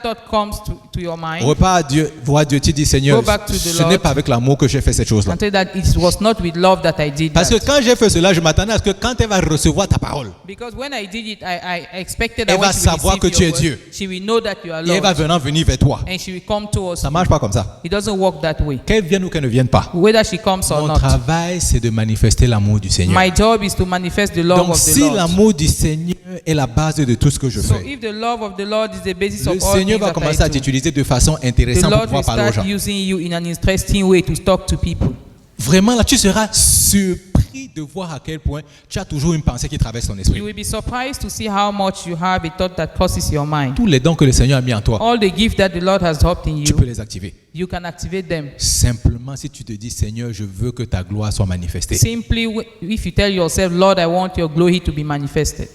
Speaker 2: thought comes to your mind,
Speaker 1: repars à Dieu, vois Dieu, tu dis Seigneur,
Speaker 2: Go back to the
Speaker 1: ce
Speaker 2: Lord.
Speaker 1: n'est pas avec l'amour que j'ai fait cette chose-là.
Speaker 2: and say that it was not with love that I did
Speaker 1: Parce que
Speaker 2: that.
Speaker 1: quand j'ai fait cela, je m'attendais à ce que quand elle va recevoir ta parole,
Speaker 2: Because when I did it, I expected
Speaker 1: Elle
Speaker 2: that when
Speaker 1: va
Speaker 2: she will
Speaker 1: savoir
Speaker 2: receive
Speaker 1: que tu
Speaker 2: your
Speaker 1: es
Speaker 2: word,
Speaker 1: Dieu.
Speaker 2: she will know that you are
Speaker 1: et elle va
Speaker 2: Lord,
Speaker 1: venir vers toi.
Speaker 2: and she will come towards
Speaker 1: Ça
Speaker 2: you.
Speaker 1: marche pas comme ça.
Speaker 2: It doesn't work that way.
Speaker 1: Qu'elle vienne ou qu'elle ne vienne pas.
Speaker 2: Whether she comes or
Speaker 1: Mon
Speaker 2: not.
Speaker 1: travail, c'est de manifester l'amour du Seigneur.
Speaker 2: My job is to manifest the love
Speaker 1: Donc,
Speaker 2: of the
Speaker 1: si
Speaker 2: Lord.
Speaker 1: l'amour du Seigneur est la base de tout ce que je
Speaker 2: So
Speaker 1: fais,
Speaker 2: if the love of the Lord is the basis
Speaker 1: le
Speaker 2: of all
Speaker 1: Seigneur
Speaker 2: things
Speaker 1: va
Speaker 2: that
Speaker 1: commencer à
Speaker 2: I do,
Speaker 1: t'utiliser de façon
Speaker 2: the
Speaker 1: intéressante pour
Speaker 2: Lord will
Speaker 1: pouvoir parler aux
Speaker 2: start
Speaker 1: gens.
Speaker 2: using you in an interesting way to talk to people.
Speaker 1: Vraiment, là, tu seras surpris de voir à quel point tu as toujours une pensée qui traverse ton
Speaker 2: You
Speaker 1: esprit.
Speaker 2: will be surprised to see how much you have a thought that crosses your mind.
Speaker 1: Tous les dons que le Seigneur a mis en toi,
Speaker 2: All the gifts that the Lord has dropped in
Speaker 1: tu peux
Speaker 2: you,
Speaker 1: les activer.
Speaker 2: you can activate them.
Speaker 1: Simplement, si tu te dis, Seigneur, je veux que ta gloire soit manifestée.
Speaker 2: Simply, if you tell yourself, Lord, I want your glory to be manifested.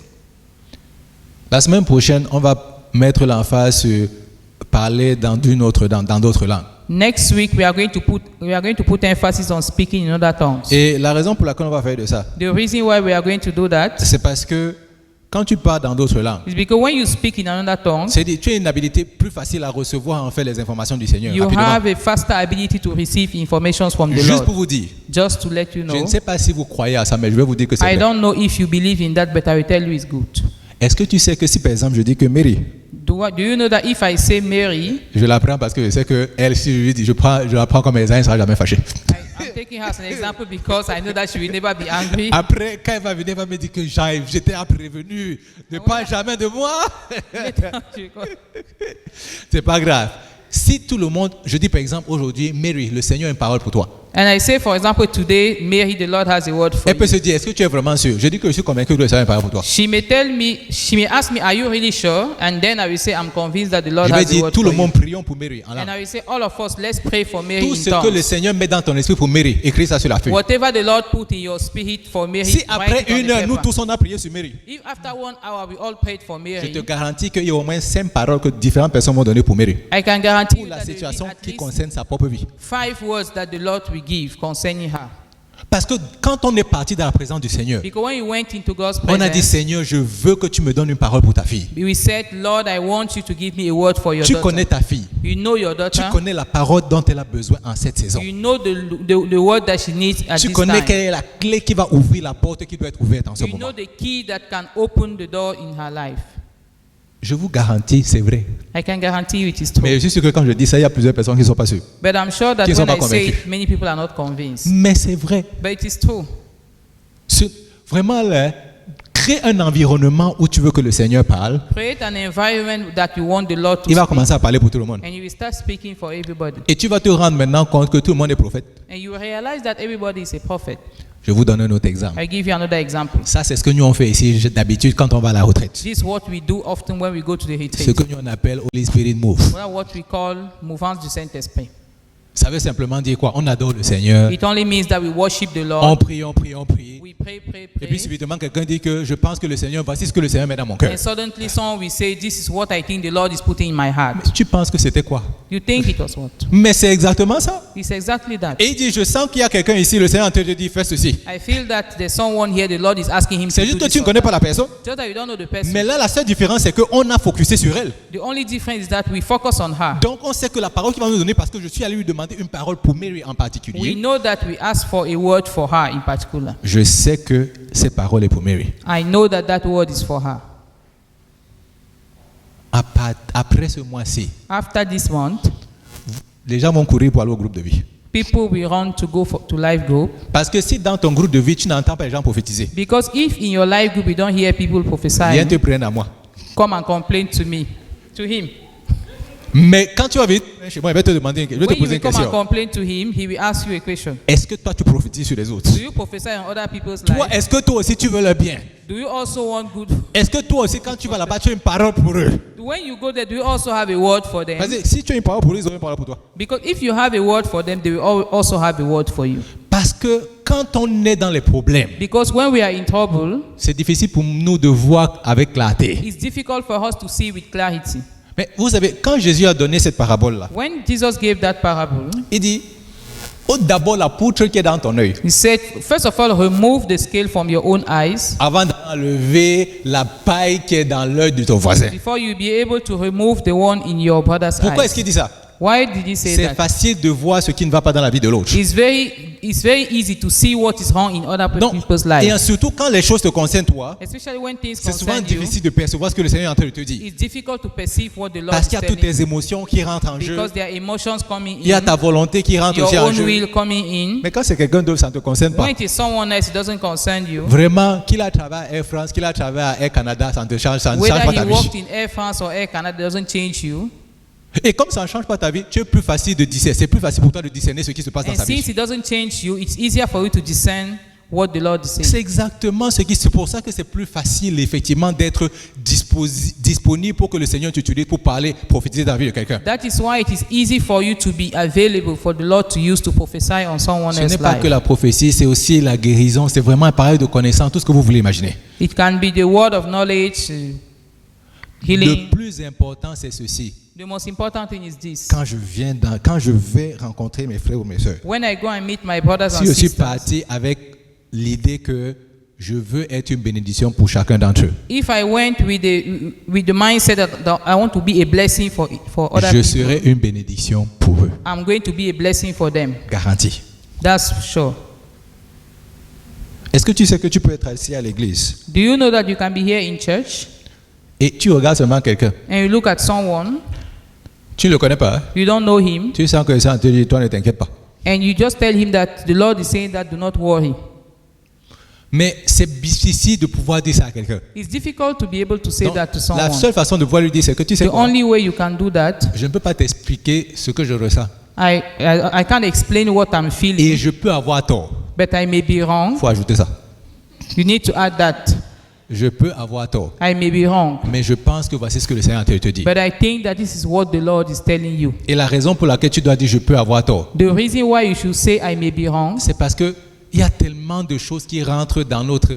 Speaker 1: La semaine prochaine, on va mettre l'emphase sur parler dans d'autres langues.
Speaker 2: Next week, we are going to put emphasis on speaking in other tongues.
Speaker 1: Et la raison pour laquelle on va faire de ça,
Speaker 2: The reason why we are going to do that
Speaker 1: c'est parce que quand tu parles dans d'autres langues,
Speaker 2: is because when you speak in another tongue,
Speaker 1: c'est-à-dire tu as une habilité plus facile à recevoir en fait les informations du Seigneur
Speaker 2: you
Speaker 1: rapidement.
Speaker 2: have a faster ability to receive information from the
Speaker 1: Juste pour
Speaker 2: Lord.
Speaker 1: vous dire,
Speaker 2: Just to let you
Speaker 1: je ne
Speaker 2: know,
Speaker 1: sais pas si vous croyez à ça, mais je vais vous dire que c'est
Speaker 2: I
Speaker 1: vrai.
Speaker 2: don't know if you believe in that, but I will tell you it's good.
Speaker 1: Est-ce que tu sais que si par exemple je dis que Mary,
Speaker 2: Do you know that if I say Mary,
Speaker 1: je la prends parce que je sais que elle, si je lui dis, je la prends comme exemple, elle ne sera jamais fâchée.
Speaker 2: I'm taking her as an example because I know that she will never be angry.
Speaker 1: Après, quand elle va venir, elle va me dire que j'étais prévenu, ne parle jamais de moi. C'est pas grave. Si tout le monde, je dis par exemple aujourd'hui, Mary, le Seigneur a une parole pour toi.
Speaker 2: And I say, for example, today, Mary, the Lord has a word for
Speaker 1: Elle peut
Speaker 2: you.
Speaker 1: se dire, est-ce que tu es vraiment sûr? Je dis que je suis convaincu que le Seigneur a une parole pour toi.
Speaker 2: She may ask me, are you really sure? And then I will say, I'm convinced that the Lord
Speaker 1: Je vais
Speaker 2: has a
Speaker 1: dire,
Speaker 2: word
Speaker 1: tout
Speaker 2: for
Speaker 1: le
Speaker 2: you.
Speaker 1: monde prions pour Mary. En
Speaker 2: And
Speaker 1: langue.
Speaker 2: I will say, all of us, let's pray for Mary
Speaker 1: Tout
Speaker 2: in
Speaker 1: ce que le
Speaker 2: tongues.
Speaker 1: Seigneur met dans ton esprit pour Mary, écris ça sur la feuille.
Speaker 2: Whatever the Lord put in your spirit for Mary,
Speaker 1: Si
Speaker 2: write
Speaker 1: après
Speaker 2: it on
Speaker 1: une
Speaker 2: the
Speaker 1: heure, nous
Speaker 2: paper.
Speaker 1: tous on a prié sur Mary,
Speaker 2: If after 1 hour we all prayed for
Speaker 1: je
Speaker 2: Mary,
Speaker 1: te garantis qu'il y a au moins 5 paroles que différentes personnes m'ont données pour Mary.
Speaker 2: I can guarantee
Speaker 1: Pour
Speaker 2: you
Speaker 1: la
Speaker 2: that there will
Speaker 1: situation
Speaker 2: be at
Speaker 1: qui
Speaker 2: least
Speaker 1: concerne sa propre vie.
Speaker 2: 5 words that the Lord will give concerning her.
Speaker 1: Parce que quand on est parti dans la présence du Seigneur,
Speaker 2: Because when you went into God's
Speaker 1: on a dit,
Speaker 2: presence,
Speaker 1: Seigneur, je veux que tu me donnes une parole pour ta fille.
Speaker 2: we said, Lord, I want you to give me a word for your
Speaker 1: Tu
Speaker 2: daughter.
Speaker 1: connais ta fille.
Speaker 2: You know your
Speaker 1: Tu
Speaker 2: daughter.
Speaker 1: connais la parole dont elle a besoin en cette saison.
Speaker 2: You know the word that she needs at
Speaker 1: Tu
Speaker 2: this
Speaker 1: connais
Speaker 2: time.
Speaker 1: quelle est la clé qui va ouvrir la porte qui doit être ouverte en ce
Speaker 2: You know
Speaker 1: moment.
Speaker 2: the key that can open the door in her life.
Speaker 1: Je vous garantis, c'est vrai.
Speaker 2: I can guarantee you it is true.
Speaker 1: Mais je suis sûr que quand je dis ça, il y a plusieurs personnes qui ne sont pas sûres.
Speaker 2: But I'm sure that
Speaker 1: Qui sont
Speaker 2: when
Speaker 1: pas
Speaker 2: I say
Speaker 1: convaincus.
Speaker 2: it, many people are not convinced.
Speaker 1: Mais c'est vrai.
Speaker 2: But it is true.
Speaker 1: Vraiment, là, crée un environnement où tu veux que le Seigneur parle.
Speaker 2: Create an environment that you want the Lord to
Speaker 1: Il va
Speaker 2: speak.
Speaker 1: commencer à parler pour tout le monde.
Speaker 2: And you will start speaking for everybody.
Speaker 1: Et tu vas te rendre maintenant compte que tout le monde est prophète.
Speaker 2: And you will realize that everybody is a prophet.
Speaker 1: Je vous donne un autre exemple.
Speaker 2: I give you another example.
Speaker 1: Ça, c'est ce que nous on fait ici d'habitude quand on va à la retraite.
Speaker 2: This is what we do often when we go to the
Speaker 1: Ce
Speaker 2: retreat.
Speaker 1: que nous on appelle Holy Spirit Move.
Speaker 2: What we call mouvance du Saint-Esprit.
Speaker 1: Ça veut simplement dire quoi? On adore le Seigneur.
Speaker 2: It only means that we worship the
Speaker 1: On
Speaker 2: Lord.
Speaker 1: prie, on prie, on prie.
Speaker 2: We pray,
Speaker 1: Et puis
Speaker 2: pray.
Speaker 1: subitement, quelqu'un dit que je pense que le Seigneur, voici ce que le Seigneur met dans mon cœur.
Speaker 2: And suddenly someone will say, this is what I think the Lord is putting in my heart.
Speaker 1: Mais tu penses que c'était quoi?
Speaker 2: You think it was what?
Speaker 1: Mais c'est exactement ça.
Speaker 2: It's exactly that.
Speaker 1: Et il dit, je sens qu'il y a quelqu'un ici, le Seigneur est en train de dire, fais ceci.
Speaker 2: I feel that there's someone here, the Lord is asking him to
Speaker 1: C'est
Speaker 2: do
Speaker 1: juste que
Speaker 2: this
Speaker 1: tu ne
Speaker 2: or
Speaker 1: connais
Speaker 2: that.
Speaker 1: pas la personne.
Speaker 2: Just that you don't know the person.
Speaker 1: Mais là, la seule différence, c'est qu'on a focusé sur elle.
Speaker 2: The only difference is that we focus on her.
Speaker 1: Donc, on sait que la parole qu'il va nous donner, parce que je suis allé lui demander une parole pour Mary en
Speaker 2: We
Speaker 1: particulier.
Speaker 2: know that we ask for a word for her in particular.
Speaker 1: Je sais que cette parole est pour Mary.
Speaker 2: I know that that word is for her.
Speaker 1: Après ce mois-ci,
Speaker 2: After this month,
Speaker 1: les gens vont courir pour aller au groupe de vie.
Speaker 2: people will run to go to life group.
Speaker 1: Parce que si dans ton groupe de vie, tu n'entends pas les gens prophétiser,
Speaker 2: Because if in your life group you don't hear people
Speaker 1: viens
Speaker 2: prophesying,
Speaker 1: te prendre à moi.
Speaker 2: come and complain to me, to him.
Speaker 1: Mais quand tu vas venir chez moi, je vais te demander, je vais te
Speaker 2: When you
Speaker 1: poser
Speaker 2: will
Speaker 1: une
Speaker 2: come and
Speaker 1: question.
Speaker 2: complain to him, he will ask you a question.
Speaker 1: Est-ce que toi tu prophétises sur les autres?
Speaker 2: Do you prophesy on other people's
Speaker 1: Toi,
Speaker 2: lives?
Speaker 1: est-ce que toi aussi tu veux le bien?
Speaker 2: Do you also want good?
Speaker 1: Est-ce que toi aussi quand tu vas là-bas, tu as une parole pour eux?
Speaker 2: When you go there, do you also have a word for them?
Speaker 1: Parce que si tu as une parole pour eux, ils auront une parole pour toi.
Speaker 2: Because if you have a word for them, they will also have a word for you.
Speaker 1: Parce que quand on est dans les problèmes,
Speaker 2: Because when we are in trouble,
Speaker 1: c'est difficile pour nous de voir avec clarté.
Speaker 2: it's difficult for us to see with clarity.
Speaker 1: Mais vous savez, quand Jésus a donné cette parabole-là,
Speaker 2: When Jesus gave that parable,
Speaker 1: il dit, ôte d'abord la poutre qui est dans ton œil,
Speaker 2: he said, first of all, remove the scale from your own eyes
Speaker 1: avant d'enlever la paille qui est dans l'œil de ton voisin.
Speaker 2: before you be able to remove the one in your brother's
Speaker 1: Pourquoi est-ce
Speaker 2: eyes.
Speaker 1: qu'il dit ça?
Speaker 2: Why did he say
Speaker 1: C'est
Speaker 2: that?
Speaker 1: facile de voir ce qui ne va pas dans la vie de l'autre.
Speaker 2: It's very easy to see what is wrong in other
Speaker 1: Donc,
Speaker 2: people's
Speaker 1: et
Speaker 2: lives.
Speaker 1: surtout quand les choses te concernent toi,
Speaker 2: Especially when things
Speaker 1: c'est souvent
Speaker 2: concern you,
Speaker 1: difficile de percevoir ce que le Seigneur est en train de te dire.
Speaker 2: it's difficult to perceive what the Lord
Speaker 1: Parce
Speaker 2: is
Speaker 1: qu'il y a toutes
Speaker 2: telling
Speaker 1: tes émotions qui rentrent en jeu.
Speaker 2: because there are emotions coming
Speaker 1: Il y a
Speaker 2: in,
Speaker 1: ta volonté qui rentre
Speaker 2: your
Speaker 1: aussi en
Speaker 2: own
Speaker 1: jeu.
Speaker 2: will coming in.
Speaker 1: Mais quand c'est quelqu'un d'autre, ça ne te concerne pas.
Speaker 2: When it is someone else, it doesn't concern you.
Speaker 1: Vraiment, qu'il a travaillé à Air France, qu'il a travaillé à Air Canada, ça ne te change, ça ne change
Speaker 2: Whether
Speaker 1: pas
Speaker 2: he
Speaker 1: ta vie.
Speaker 2: worked in Air France or Air Canada doesn't change you.
Speaker 1: Et comme ça ne change pas ta vie, tu es plus facile de discerner. C'est plus facile pour toi de discerner ce qui se passe dans
Speaker 2: And
Speaker 1: ta vie.
Speaker 2: since it doesn't change you, it's easier for you to discern what the Lord is saying.
Speaker 1: C'est exactement ce qui. C'est pour ça que c'est plus facile, effectivement, d'être disponible pour que le Seigneur t'utilise pour parler, prophétiser dans la vie de quelqu'un.
Speaker 2: That is why it is easy for you to be available for the Lord to use to prophesy on someone
Speaker 1: Ce n'est
Speaker 2: else's
Speaker 1: pas que
Speaker 2: life.
Speaker 1: la prophétie, c'est aussi la guérison. C'est vraiment un pareil de connaissance, tout ce que vous voulez imaginer.
Speaker 2: It can be the word of knowledge,
Speaker 1: Le
Speaker 2: healing.
Speaker 1: plus important, c'est ceci.
Speaker 2: The most important thing is this.
Speaker 1: Quand je vais rencontrer mes frères ou mes sœurs,
Speaker 2: When I go and meet my brothers
Speaker 1: si
Speaker 2: and
Speaker 1: je suis
Speaker 2: sisters,
Speaker 1: parti avec l'idée que je veux être une bénédiction pour chacun d'entre eux,
Speaker 2: if I went with the mindset that I want to be a blessing for other
Speaker 1: je
Speaker 2: people,
Speaker 1: serai une bénédiction pour eux.
Speaker 2: I'm going to be a blessing for them.
Speaker 1: Garantie.
Speaker 2: That's sure.
Speaker 1: Est-ce que tu sais que tu peux être assis à l'église
Speaker 2: Do you know that you can be here in church
Speaker 1: et tu regardes seulement quelqu'un,
Speaker 2: and you look at someone,
Speaker 1: tu ne le connais pas, hein?
Speaker 2: you don't know him,
Speaker 1: Tu sens que ça te dit, toi ne t'inquiète pas.
Speaker 2: and you just tell him that the Lord is saying that do not worry.
Speaker 1: Mais c'est difficile de pouvoir dire ça à quelqu'un.
Speaker 2: It's difficult to be able to say
Speaker 1: Donc,
Speaker 2: that to
Speaker 1: la
Speaker 2: someone.
Speaker 1: seule façon de pouvoir lui dire, c'est que tu sais
Speaker 2: The
Speaker 1: quoi,
Speaker 2: only way you can do that,
Speaker 1: je ne peux pas t'expliquer ce que je ressens.
Speaker 2: I can't explain what I'm
Speaker 1: Et
Speaker 2: feeling,
Speaker 1: je peux avoir tort.
Speaker 2: but I may be wrong.
Speaker 1: Il faut ajouter ça.
Speaker 2: You need to add that.
Speaker 1: Je peux avoir tort.
Speaker 2: I may be wrong,
Speaker 1: Mais je pense que voici ce que le Seigneur te dit.
Speaker 2: but I think that this is what the Lord is telling you.
Speaker 1: Et la raison pour laquelle tu dois dire je peux avoir tort,
Speaker 2: The reason why you should say I may be wrong
Speaker 1: c'est parce que il y a tellement de choses qui rentrent dans notre,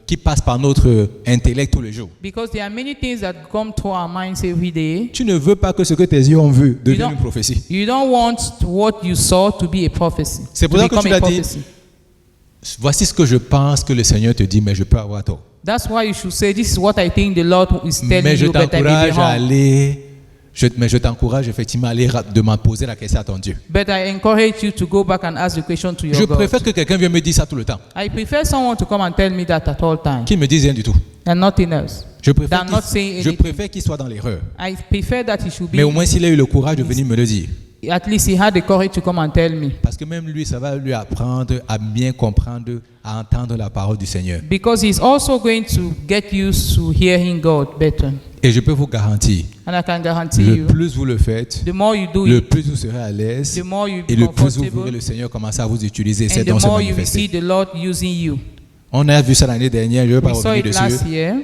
Speaker 1: qui passent par notre intellect tous les jours.
Speaker 2: because there are many things that come to our minds every day.
Speaker 1: Tu ne veux pas que ce que tes yeux ont vu devienne
Speaker 2: don't-
Speaker 1: une prophétie.
Speaker 2: You don't want what you saw to be a prophecy.
Speaker 1: C'est pour
Speaker 2: to
Speaker 1: ça que
Speaker 2: become
Speaker 1: tu
Speaker 2: a
Speaker 1: l'as dit.
Speaker 2: prophecy.
Speaker 1: Voici ce que je pense que le Seigneur te dit, mais je peux avoir tort.
Speaker 2: That's why you should say, this is what I think the Lord is telling
Speaker 1: Mais je
Speaker 2: you, but I may be
Speaker 1: t'encourage à
Speaker 2: wrong.
Speaker 1: aller, mais je t'encourage effectivement à aller poser la question à ton Dieu.
Speaker 2: But I encourage you to go back and ask the question to your
Speaker 1: Je
Speaker 2: God.
Speaker 1: préfère que quelqu'un vienne me dire ça tout le temps,
Speaker 2: I prefer someone to come and tell me that at all times
Speaker 1: qu'il me dise rien du tout.
Speaker 2: and nothing else.
Speaker 1: Je préfère
Speaker 2: Than not saying
Speaker 1: je
Speaker 2: anything.
Speaker 1: préfère qu'il soit dans l'erreur.
Speaker 2: I prefer that he should
Speaker 1: Mais au
Speaker 2: be,
Speaker 1: moins s'il a eu le courage de venir me le dire.
Speaker 2: at least he had the courage to come and tell me.
Speaker 1: Parce que même lui, ça va lui apprendre à bien comprendre, à entendre la parole du Seigneur.
Speaker 2: Because he's also going to get used to hearing God better.
Speaker 1: Et je peux vous garantir,
Speaker 2: And I can guarantee
Speaker 1: le
Speaker 2: you,
Speaker 1: plus vous le faites,
Speaker 2: the more you do
Speaker 1: le
Speaker 2: it,
Speaker 1: plus vous serez à l'aise
Speaker 2: the more you
Speaker 1: et
Speaker 2: be
Speaker 1: le plus vous verrez
Speaker 2: comfortable,
Speaker 1: le Seigneur commencer à vous utiliser,
Speaker 2: and
Speaker 1: ces
Speaker 2: the
Speaker 1: dons se
Speaker 2: more you will
Speaker 1: manifester.
Speaker 2: see the Lord using you.
Speaker 1: On a vu ça l'année dernière, je ne vais pas
Speaker 2: We saw
Speaker 1: revenir
Speaker 2: it last
Speaker 1: dessus.
Speaker 2: year.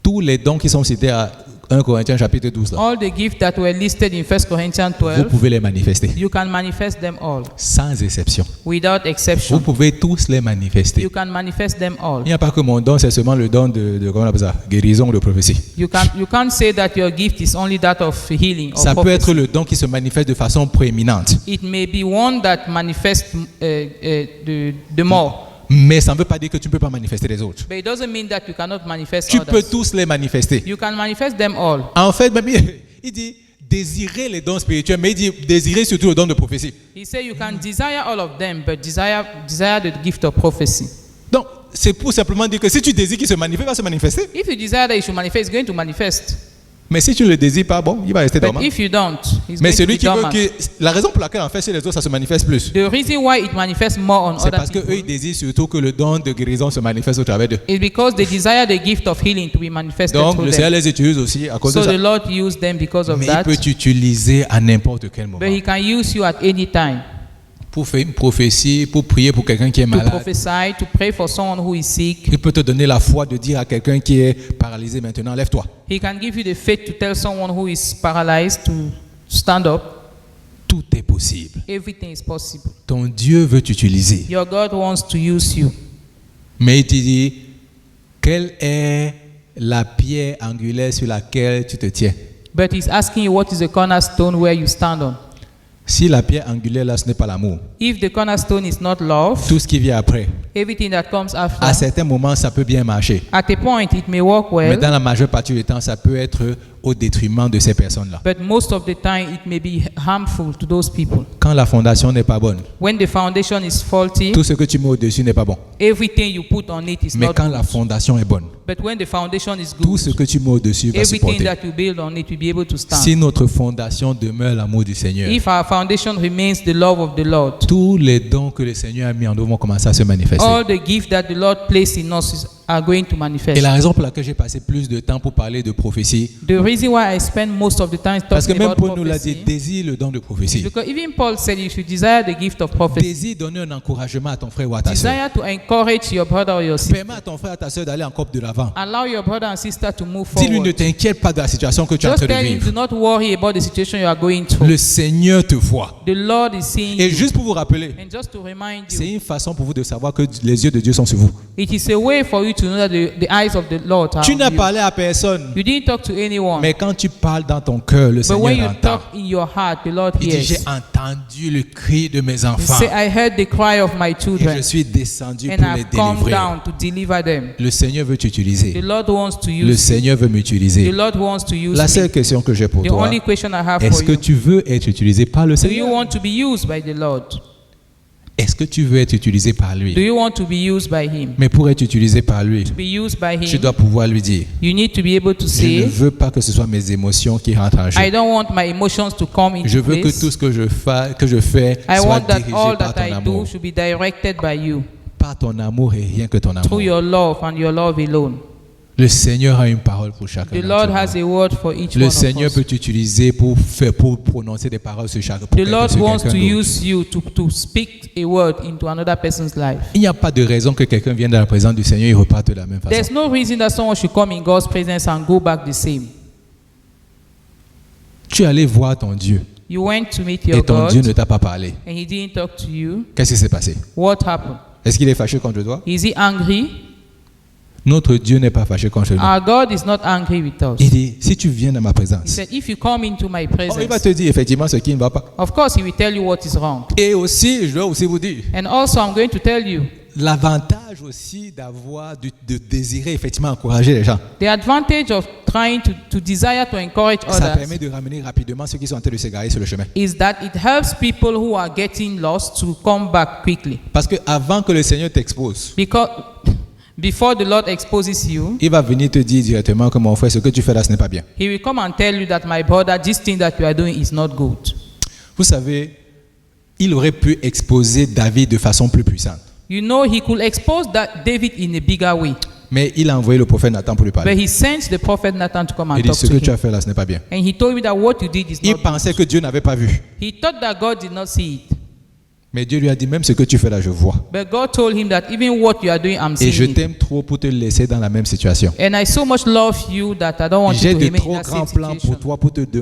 Speaker 1: Tous les dons qui sont cités à 1 Corinthiens chapitre 12, là,
Speaker 2: All the gifts that were listed in 1 Corinthians
Speaker 1: vous
Speaker 2: 12,
Speaker 1: pouvez les manifester,
Speaker 2: you can manifest them all
Speaker 1: sans exception.
Speaker 2: without
Speaker 1: Vous
Speaker 2: exception.
Speaker 1: pouvez tous les manifester.
Speaker 2: You can manifest them all.
Speaker 1: Il n'y a pas que mon don, c'est seulement le don de comment on appelle ça, guérison ou de prophétie.
Speaker 2: You can't say that your gift is only that of healing or
Speaker 1: Ça peut être
Speaker 2: prophecy.
Speaker 1: le don qui se manifeste de façon prééminente.
Speaker 2: It may be one that manifests the more,
Speaker 1: Mais ça ne veut pas dire que tu ne peux pas manifester les autres.
Speaker 2: but it doesn't mean that you cannot manifest
Speaker 1: Tu peux
Speaker 2: others.
Speaker 1: tous les manifester.
Speaker 2: You can manifest them all.
Speaker 1: En fait, même, il dit désirer les dons spirituels, mais il dit désirer surtout le don de prophétie.
Speaker 2: He said you can desire all of them, but desire the gift of prophecy.
Speaker 1: Donc, c'est pour simplement dire que si tu désires qu'il se manifeste, il va se manifester.
Speaker 2: If you desire that it should manifest, it's going to manifest.
Speaker 1: Mais si tu ne le désires pas, bon, il va rester
Speaker 2: But
Speaker 1: dormant.
Speaker 2: if you don't, he's
Speaker 1: Mais
Speaker 2: going to
Speaker 1: celui
Speaker 2: be
Speaker 1: qui veut
Speaker 2: dormant.
Speaker 1: que... La raison pour laquelle en fait chez les autres ça se manifeste plus,
Speaker 2: The reason why it manifests more on
Speaker 1: c'est
Speaker 2: other
Speaker 1: parce qu'eux ils
Speaker 2: people
Speaker 1: désirent surtout que le don de guérison se manifeste au travers d'eux.
Speaker 2: is because they desire the gift of healing to be manifested
Speaker 1: Donc
Speaker 2: through
Speaker 1: le Seigneur
Speaker 2: them.
Speaker 1: les utilise aussi à cause
Speaker 2: So
Speaker 1: de ça.
Speaker 2: the Lord used them because of
Speaker 1: Mais il
Speaker 2: that.
Speaker 1: peut t'utiliser à n'importe quel moment.
Speaker 2: But He can use you at any time
Speaker 1: Pour faire une prophétie, pour prier pour quelqu'un qui est
Speaker 2: to
Speaker 1: malade.
Speaker 2: prophesy, to pray for someone who is sick.
Speaker 1: Il peut te donner la foi de dire à quelqu'un qui est paralysé maintenant, lève-toi.
Speaker 2: He can give you the faith to tell someone who is paralyzed to stand up.
Speaker 1: Tout est possible.
Speaker 2: Everything is possible.
Speaker 1: Ton Dieu veut t'utiliser.
Speaker 2: Your God wants to use you.
Speaker 1: Mais il te dit, quelle est la pierre angulaire sur laquelle tu te tiens?
Speaker 2: But He's asking you what is the cornerstone where you stand on.
Speaker 1: Si la pierre angulaire là, ce n'est pas l'amour,
Speaker 2: If the cornerstone is not love,
Speaker 1: tout ce qui vient après,
Speaker 2: everything that comes
Speaker 1: à
Speaker 2: after,
Speaker 1: certains moments, ça peut bien marcher.
Speaker 2: at a point it may work
Speaker 1: Mais
Speaker 2: well,
Speaker 1: dans la majeure partie du temps, ça peut être au détriment de ces personnes-là.
Speaker 2: but most of the time it may be harmful to those people.
Speaker 1: Quand la fondation n'est pas bonne,
Speaker 2: When the foundation is faulty,
Speaker 1: tout ce que tu mets au-dessus n'est pas bon.
Speaker 2: everything you put on it is
Speaker 1: Mais
Speaker 2: not
Speaker 1: quand
Speaker 2: good.
Speaker 1: la fondation est bonne,
Speaker 2: But when the foundation is
Speaker 1: tout ce
Speaker 2: good,
Speaker 1: que tu mets au-dessus va
Speaker 2: everything
Speaker 1: supporter.
Speaker 2: that you build on it will be able to stand.
Speaker 1: Si notre fondation demeure l'amour du Seigneur,
Speaker 2: If our foundation remains the love of the Lord,
Speaker 1: tous les dons que le Seigneur a mis en nous vont commencer à se manifester.
Speaker 2: all the gifts that the Lord placed in us are going to
Speaker 1: Et
Speaker 2: manifest.
Speaker 1: la raison pour laquelle j'ai passé plus de temps pour parler de prophétie,
Speaker 2: The reason why I spend most of the time
Speaker 1: parce que
Speaker 2: talking
Speaker 1: même
Speaker 2: about
Speaker 1: Paul nous l'a dit,
Speaker 2: prophecy
Speaker 1: désire le don de
Speaker 2: is
Speaker 1: prophétie.
Speaker 2: because even Paul said you should desire the gift of prophecy.
Speaker 1: Désire donner un encouragement à ton frère ou à ta soeur.
Speaker 2: Desire to encourage your brother or your sister.
Speaker 1: Permets à ton frère ou à ta soeur d'aller encore de l'avant.
Speaker 2: Allow your brother and sister to move
Speaker 1: Dis-lui, ne
Speaker 2: forward.
Speaker 1: t'inquiète pas de la situation que tu es en
Speaker 2: Just
Speaker 1: train de
Speaker 2: tell him, do
Speaker 1: vivre.
Speaker 2: not worry about the situation you are going through.
Speaker 1: Le Seigneur te voit.
Speaker 2: The Lord is seeing
Speaker 1: Et
Speaker 2: you.
Speaker 1: juste pour vous rappeler,
Speaker 2: And just to remind
Speaker 1: c'est
Speaker 2: you,
Speaker 1: une façon pour vous de savoir que les yeux de Dieu sont sur vous.
Speaker 2: it is a way for you to know that the eyes of the Lord are
Speaker 1: Tu
Speaker 2: on
Speaker 1: n'as
Speaker 2: you.
Speaker 1: parlé à personne,
Speaker 2: You didn't talk to anyone.
Speaker 1: mais quand tu parles dans ton cœur, le
Speaker 2: But when you
Speaker 1: Seigneur entend.
Speaker 2: talk in your heart, the Lord
Speaker 1: Il dit, j'ai
Speaker 2: hears.
Speaker 1: entendu le cri de mes
Speaker 2: You
Speaker 1: enfants
Speaker 2: say, I heard the cry of my
Speaker 1: et
Speaker 2: children,
Speaker 1: je suis descendu
Speaker 2: and
Speaker 1: pour les
Speaker 2: I've come
Speaker 1: délivrer.
Speaker 2: down to deliver them.
Speaker 1: Le Seigneur veut
Speaker 2: The
Speaker 1: t'utiliser.
Speaker 2: Lord wants to
Speaker 1: Le
Speaker 2: use you.
Speaker 1: Seigneur veut
Speaker 2: The
Speaker 1: m'utiliser.
Speaker 2: Lord wants to use
Speaker 1: La seule
Speaker 2: me.
Speaker 1: question que j'ai pour
Speaker 2: The
Speaker 1: toi,
Speaker 2: only question I have
Speaker 1: est-ce
Speaker 2: for
Speaker 1: que
Speaker 2: you,
Speaker 1: tu veux être utilisé par le
Speaker 2: do you
Speaker 1: Seigneur?
Speaker 2: want to be used by the Lord?
Speaker 1: Est-ce que tu veux être utilisé par
Speaker 2: Do
Speaker 1: lui?
Speaker 2: you want to be used by Him?
Speaker 1: Mais pour être utilisé par lui,
Speaker 2: To be used by
Speaker 1: tu
Speaker 2: Him,
Speaker 1: dois pouvoir lui dire,
Speaker 2: you need to be able to
Speaker 1: je ne
Speaker 2: say,
Speaker 1: veux pas que ce soit mes émotions qui rentrent en
Speaker 2: I
Speaker 1: jeu.
Speaker 2: don't want my emotions to come
Speaker 1: Je
Speaker 2: into
Speaker 1: veux que
Speaker 2: place.
Speaker 1: tout ce que je fais
Speaker 2: I
Speaker 1: soit
Speaker 2: want that
Speaker 1: dirigé
Speaker 2: all
Speaker 1: par
Speaker 2: that
Speaker 1: ton
Speaker 2: I
Speaker 1: amour.
Speaker 2: do should be directed by you,
Speaker 1: Par ton amour et rien que ton
Speaker 2: through
Speaker 1: amour.
Speaker 2: your love and your love alone.
Speaker 1: Le Seigneur a une parole pour chacun
Speaker 2: The
Speaker 1: d'entre
Speaker 2: Lord has
Speaker 1: nous.
Speaker 2: a word for each
Speaker 1: Le
Speaker 2: one of
Speaker 1: Seigneur
Speaker 2: us.
Speaker 1: peut t'utiliser pour prononcer des paroles sur chaque
Speaker 2: The
Speaker 1: pour
Speaker 2: Lord
Speaker 1: sur
Speaker 2: wants
Speaker 1: quelqu'un
Speaker 2: to
Speaker 1: d'autre.
Speaker 2: use you to speak a word into another person's life.
Speaker 1: Il n'y a pas de raison que quelqu'un vienne dans la présence du Seigneur et reparte de la même
Speaker 2: There's
Speaker 1: façon.
Speaker 2: no reason that someone should come in God's presence and go back the same.
Speaker 1: Tu es allé voir ton Dieu
Speaker 2: You went to meet
Speaker 1: et
Speaker 2: your
Speaker 1: ton Dieu ne
Speaker 2: God
Speaker 1: t'a pas parlé.
Speaker 2: and He didn't talk to you.
Speaker 1: Qu'est-ce qui s'est passé?
Speaker 2: What happened?
Speaker 1: Est-ce qu'il est fâché contre toi?
Speaker 2: Is He angry?
Speaker 1: Notre Dieu n'est pas fâché contre nous.
Speaker 2: Our God is not angry with us.
Speaker 1: Il dit, si tu viens dans ma
Speaker 2: He
Speaker 1: présence,
Speaker 2: said, if you come into my
Speaker 1: il va
Speaker 2: presence,
Speaker 1: te dire effectivement ce qui ne va pas.
Speaker 2: of course He will tell you what is wrong.
Speaker 1: Et aussi, je dois aussi vous dire,
Speaker 2: And also I'm going to tell you,
Speaker 1: l'avantage aussi d'avoir, de désirer effectivement encourager les gens,
Speaker 2: the advantage of trying to desire to encourage
Speaker 1: ça
Speaker 2: others
Speaker 1: permet de ramener rapidement ceux qui sont en train de s'égarer sur le chemin.
Speaker 2: is that it helps people who are getting lost to come back quickly.
Speaker 1: Parce que avant que le Seigneur t'expose,
Speaker 2: Because before the Lord exposes you,
Speaker 1: il va venir te dire directement que mon frère, ce que tu fais là, ce n'est pas bien.
Speaker 2: He will come and tell you that, my brother, this thing that you are doing is not good.
Speaker 1: Vous savez, il aurait pu exposer David de façon plus puissante.
Speaker 2: You know, He could expose that David in a bigger way.
Speaker 1: Mais il a envoyé le prophète Nathan pour lui
Speaker 2: But
Speaker 1: parler.
Speaker 2: He sent the prophet Nathan to come and
Speaker 1: Il dit,
Speaker 2: talk
Speaker 1: ce
Speaker 2: to
Speaker 1: que tu
Speaker 2: him.
Speaker 1: as fait là, ce n'est pas bien.
Speaker 2: And he told me that what you did is
Speaker 1: Il
Speaker 2: not good.
Speaker 1: pensait que Dieu n'avait pas vu.
Speaker 2: He thought that God did not see it.
Speaker 1: Mais Dieu lui a dit, même ce que tu fais là, je vois.
Speaker 2: But God told him that even what you are doing, I'm
Speaker 1: Et je
Speaker 2: seeing it.
Speaker 1: t'aime trop pour te laisser dans la même situation.
Speaker 2: And I so much love you that I don't want you
Speaker 1: J'ai
Speaker 2: to
Speaker 1: de
Speaker 2: remain in
Speaker 1: trop
Speaker 2: that
Speaker 1: grands
Speaker 2: same
Speaker 1: plans
Speaker 2: situation.
Speaker 1: pour toi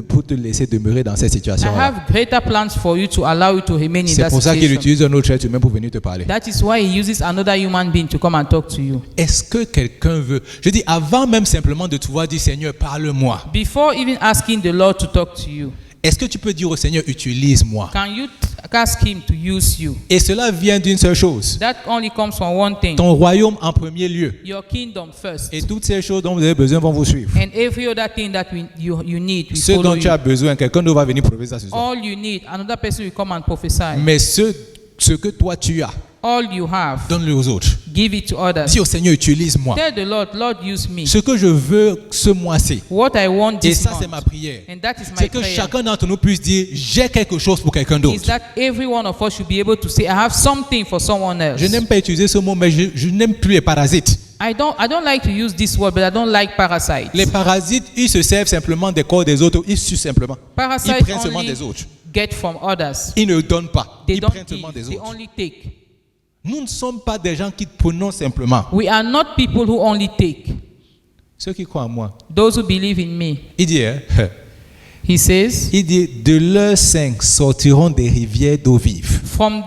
Speaker 1: pour te laisser demeurer dans cette
Speaker 2: I
Speaker 1: situation-là.
Speaker 2: have greater plans for you to allow you to remain in
Speaker 1: C'est
Speaker 2: that
Speaker 1: pour ça qu'il
Speaker 2: situation.
Speaker 1: utilise un autre être humain pour venir te parler.
Speaker 2: That is why He uses another human being to come and talk to you.
Speaker 1: Est-ce que quelqu'un veut... Je dis, avant même simplement de te voir dire, Seigneur, parle-moi.
Speaker 2: Before even asking the Lord to talk to you,
Speaker 1: Est-ce que tu peux dire au Seigneur, utilise-moi?
Speaker 2: can you ask Him to use you?
Speaker 1: Et cela vient d'une seule chose.
Speaker 2: That only comes from one thing.
Speaker 1: Ton royaume en premier lieu.
Speaker 2: Your kingdom first.
Speaker 1: Et toutes ces choses dont vous avez besoin vont vous suivre.
Speaker 2: And every other thing that you need will
Speaker 1: Ce
Speaker 2: follow
Speaker 1: dont tu as
Speaker 2: you.
Speaker 1: besoin, quelqu'un d'autre va venir prouver ça ce soir.
Speaker 2: All you need, another person will come and prophesy.
Speaker 1: Mais ce que toi tu as,
Speaker 2: all you have,
Speaker 1: donne-le aux autres.
Speaker 2: give it to others.
Speaker 1: Dis au Seigneur, utilise-moi.
Speaker 2: Tell the Lord, Lord, use me.
Speaker 1: Ce que je veux ce mois-ci,
Speaker 2: What I want
Speaker 1: et
Speaker 2: this
Speaker 1: ça c'est
Speaker 2: month,
Speaker 1: ma prière,
Speaker 2: and that is my
Speaker 1: c'est que
Speaker 2: prayer,
Speaker 1: chacun d'entre nous puisse dire, j'ai quelque chose pour quelqu'un
Speaker 2: is
Speaker 1: d'autre.
Speaker 2: that every one of us should be able to say, I have something for someone else.
Speaker 1: Je n'aime pas utiliser ce mot, mais je n'aime plus les parasites.
Speaker 2: I don't like to use this word, but I don't like parasites.
Speaker 1: Les parasites, ils se servent simplement des corps des autres, ils suent simplement. Ils
Speaker 2: Parasites
Speaker 1: prennent seulement
Speaker 2: only
Speaker 1: des autres.
Speaker 2: get from others.
Speaker 1: Ils ne donnent pas,
Speaker 2: They
Speaker 1: ils
Speaker 2: don't
Speaker 1: prennent seulement
Speaker 2: give,
Speaker 1: des
Speaker 2: they
Speaker 1: autres.
Speaker 2: only take.
Speaker 1: Nous ne sommes pas des gens qui prenons simplement.
Speaker 2: We are not people who only take.
Speaker 1: Ceux qui croient en moi,
Speaker 2: Those who believe in me.
Speaker 1: il dit,
Speaker 2: He says,
Speaker 1: de leurs seins sortiront des rivières d'eau vive.
Speaker 2: from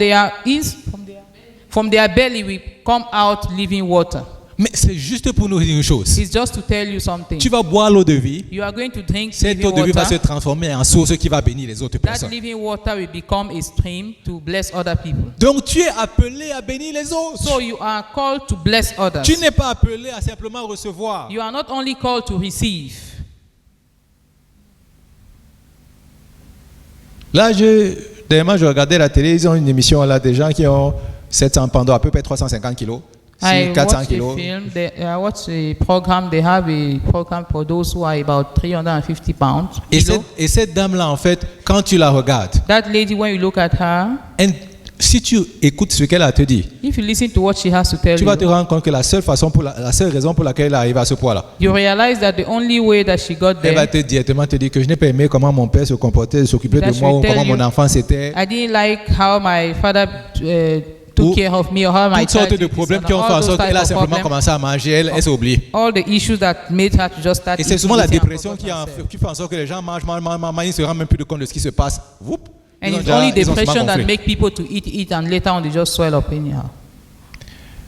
Speaker 2: their belly will come out living water.
Speaker 1: Mais c'est juste pour nous dire une chose.
Speaker 2: It's just to tell you something.
Speaker 1: Tu vas boire l'eau de vie,
Speaker 2: You are going to drink
Speaker 1: cette
Speaker 2: living
Speaker 1: eau de vie va se
Speaker 2: water.
Speaker 1: transformer en source qui va bénir les autres
Speaker 2: That
Speaker 1: personnes.
Speaker 2: living water will become a stream to bless other people.
Speaker 1: Donc tu es appelé à bénir les autres.
Speaker 2: So you are called to bless others.
Speaker 1: Tu n'es pas appelé à simplement recevoir.
Speaker 2: You are not only called to receive.
Speaker 1: Là, dernièrement, je regardais la télé, ils ont une émission là, des gens qui ont 700 pendant à peu près 350 kilos,
Speaker 2: I
Speaker 1: 400
Speaker 2: watched
Speaker 1: kilos.
Speaker 2: a film. I watched a program. They have a program for those who are about 350 pounds.
Speaker 1: Et cette dame-là, en fait, quand tu la regardes,
Speaker 2: That lady, when you look at her,
Speaker 1: si tu écoutes ce qu'elle a te dit,
Speaker 2: if you listen to what she has to tell
Speaker 1: tu vas te
Speaker 2: you,
Speaker 1: rendre compte que la seule raison pour laquelle elle arrive à ce poids-là,
Speaker 2: you realize that the only way that she got
Speaker 1: elle va
Speaker 2: there,
Speaker 1: directement te dire que je n'ai pas aimé comment mon père se comportait, s'occupait
Speaker 2: That
Speaker 1: de moi,
Speaker 2: she
Speaker 1: ou
Speaker 2: will
Speaker 1: comment
Speaker 2: tell
Speaker 1: mon
Speaker 2: you,
Speaker 1: enfance était.
Speaker 2: I didn't like how my father took
Speaker 1: Ou
Speaker 2: care of me or how my
Speaker 1: Toutes sortes
Speaker 2: child
Speaker 1: de
Speaker 2: took
Speaker 1: problèmes
Speaker 2: care
Speaker 1: qui ont
Speaker 2: of
Speaker 1: fait en
Speaker 2: all those
Speaker 1: sorte
Speaker 2: type
Speaker 1: qu'elle a
Speaker 2: of
Speaker 1: simplement
Speaker 2: problems,
Speaker 1: commencé à manger, elle s'est oubliée.
Speaker 2: all the issues that made her to just start
Speaker 1: Et c'est
Speaker 2: eating
Speaker 1: souvent la
Speaker 2: eating and
Speaker 1: dépression
Speaker 2: forgot herself.
Speaker 1: qui fait en sorte que les gens mangent, ils ne se rendent même plus de compte de ce qui se passe. Whoop,
Speaker 2: And
Speaker 1: ils ont
Speaker 2: it's
Speaker 1: déjà-
Speaker 2: only
Speaker 1: ils ont souvent
Speaker 2: depression that
Speaker 1: gonflé.
Speaker 2: make people to eat, and later on they just swell up anyhow.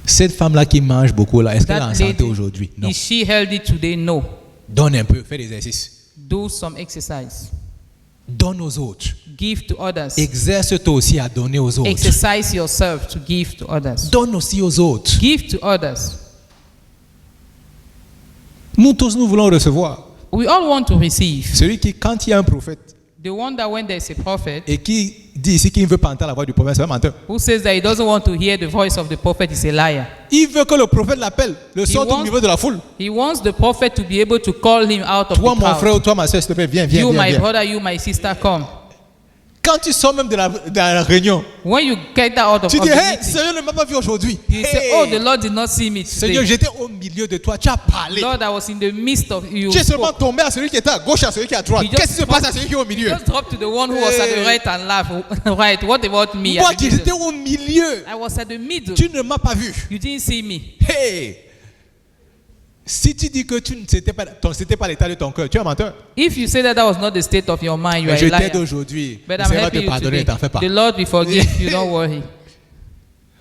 Speaker 1: Cette femme-là qui mange beaucoup, là, est-ce qu'elle est en
Speaker 2: That
Speaker 1: santé
Speaker 2: lady,
Speaker 1: aujourd'hui? Non.
Speaker 2: is she healthy today? No.
Speaker 1: Donne un peu, fais des exercices.
Speaker 2: Do some exercise.
Speaker 1: Donne aux autres.
Speaker 2: Give to others.
Speaker 1: Exerce-toi aussi à donner aux autres.
Speaker 2: Exercise yourself to give to others.
Speaker 1: Donne aussi aux autres.
Speaker 2: Give to others.
Speaker 1: Nous tous, nous voulons recevoir.
Speaker 2: We all want to receive.
Speaker 1: Celui qui, quand il y a un prophète
Speaker 2: The one that when there's a prophet
Speaker 1: et qui dit ici qu'il ne veut pas entendre la voix du prophète, c'est un menteur.
Speaker 2: who says that he doesn't want to hear the voice of the prophet is a liar.
Speaker 1: Il veut que le prophète l'appelle, le sorte au
Speaker 2: wants-
Speaker 1: niveau de la foule.
Speaker 2: He wants the prophet to be able to call him out of
Speaker 1: Toi,
Speaker 2: the
Speaker 1: mon
Speaker 2: crowd.
Speaker 1: frère, ou toi, ma soeur, s'il te plaît, viens, viens,
Speaker 2: You,
Speaker 1: viens,
Speaker 2: my
Speaker 1: viens.
Speaker 2: brother, you, my sister, come.
Speaker 1: Quand tu sors même de la réunion,
Speaker 2: When you get out of
Speaker 1: tu
Speaker 2: the
Speaker 1: dis, hey,
Speaker 2: meeting,
Speaker 1: Seigneur ne m'a pas vu aujourd'hui.
Speaker 2: you say,
Speaker 1: Hey,
Speaker 2: oh, the Lord did not see me
Speaker 1: Seigneur,
Speaker 2: today.
Speaker 1: j'étais au milieu de toi, tu as parlé.
Speaker 2: Lord, I was in the midst of you.
Speaker 1: Tu es seulement
Speaker 2: spoke.
Speaker 1: tombé à celui qui était à gauche, à celui qui est à droite.
Speaker 2: You just
Speaker 1: Qu'est-ce qui se passe à
Speaker 2: dropped-
Speaker 1: celui qui est au milieu?
Speaker 2: Just drop to the one who was at the
Speaker 1: Hey.
Speaker 2: right and left. Right, what about me?
Speaker 1: Moi
Speaker 2: at the
Speaker 1: qui
Speaker 2: middle?
Speaker 1: étais au milieu,
Speaker 2: I was at the middle.
Speaker 1: tu ne m'as pas vu.
Speaker 2: You didn't see me.
Speaker 1: Hey! Si tu dis que c'était pas l'état de ton cœur, tu es un menteur.
Speaker 2: If you say that that was not the state of your mind, you
Speaker 1: Mais
Speaker 2: are
Speaker 1: je
Speaker 2: a
Speaker 1: t'aide
Speaker 2: liar.
Speaker 1: aujourd'hui.
Speaker 2: But
Speaker 1: Le
Speaker 2: I'm
Speaker 1: Seigneur va
Speaker 2: helping
Speaker 1: te
Speaker 2: you
Speaker 1: pardonner,
Speaker 2: today.
Speaker 1: t'en fais pas.
Speaker 2: The Lord will forgive you, don't worry.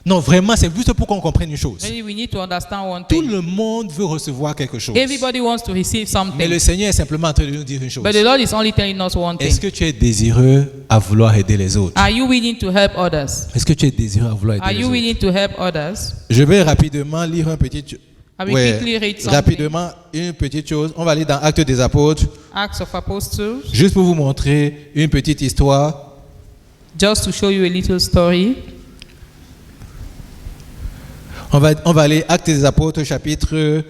Speaker 1: Non, vraiment, c'est juste pour qu'on comprenne une chose.
Speaker 2: Really, we need to understand one
Speaker 1: Tout
Speaker 2: thing.
Speaker 1: le monde veut recevoir quelque chose.
Speaker 2: Everybody wants to receive
Speaker 1: Mais
Speaker 2: something.
Speaker 1: le Seigneur est simplement en train de nous dire une chose.
Speaker 2: But the Lord is only telling us one
Speaker 1: Est-ce
Speaker 2: thing.
Speaker 1: que tu es désireux à vouloir aider les autres?
Speaker 2: Are you willing to help others?
Speaker 1: Est-ce que tu es désireux à vouloir
Speaker 2: Are
Speaker 1: aider les
Speaker 2: you
Speaker 1: autres?
Speaker 2: willing to help others?
Speaker 1: Je vais rapidement lire un petit...
Speaker 2: I will quickly read something.
Speaker 1: rapidement, une petite chose. On va aller dans Actes des Apôtres,
Speaker 2: Acts of Apostles,
Speaker 1: juste pour vous montrer une petite histoire.
Speaker 2: just to show you a little story.
Speaker 1: On va aller Actes des Apôtres, chapitre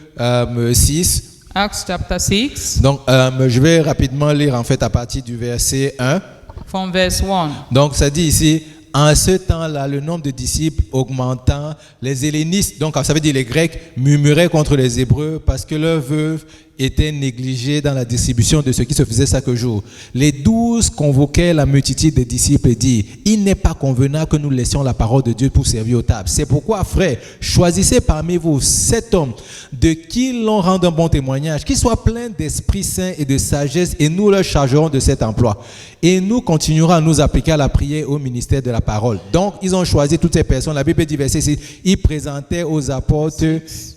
Speaker 1: 6.
Speaker 2: Acts chapter 6,
Speaker 1: Donc, je vais rapidement lire en fait à partir du verset 1.
Speaker 2: from verse 1.
Speaker 1: Donc, ça dit ici, en ce temps-là, le nombre de disciples augmentant, les hellénistes, donc ça veut dire les Grecs, murmuraient contre les Hébreux parce que leurs veuves étaient négligées dans la distribution de ce qui se faisait chaque jour. Les 12 convoquaient la multitude des disciples et dirent, il n'est pas convenable que nous laissions la parole de Dieu pour servir aux tables. C'est pourquoi, frères, choisissez parmi vous 7 hommes de qui l'on rende un bon témoignage, qui soient pleins d'Esprit Saint et de sagesse, et nous leur chargerons de cet emploi. Et nous continuerons à nous appliquer à la prière et au ministère de la parole. Donc, ils ont choisi toutes ces personnes. La Bible dit, verset 6, ils présentaient aux apôtres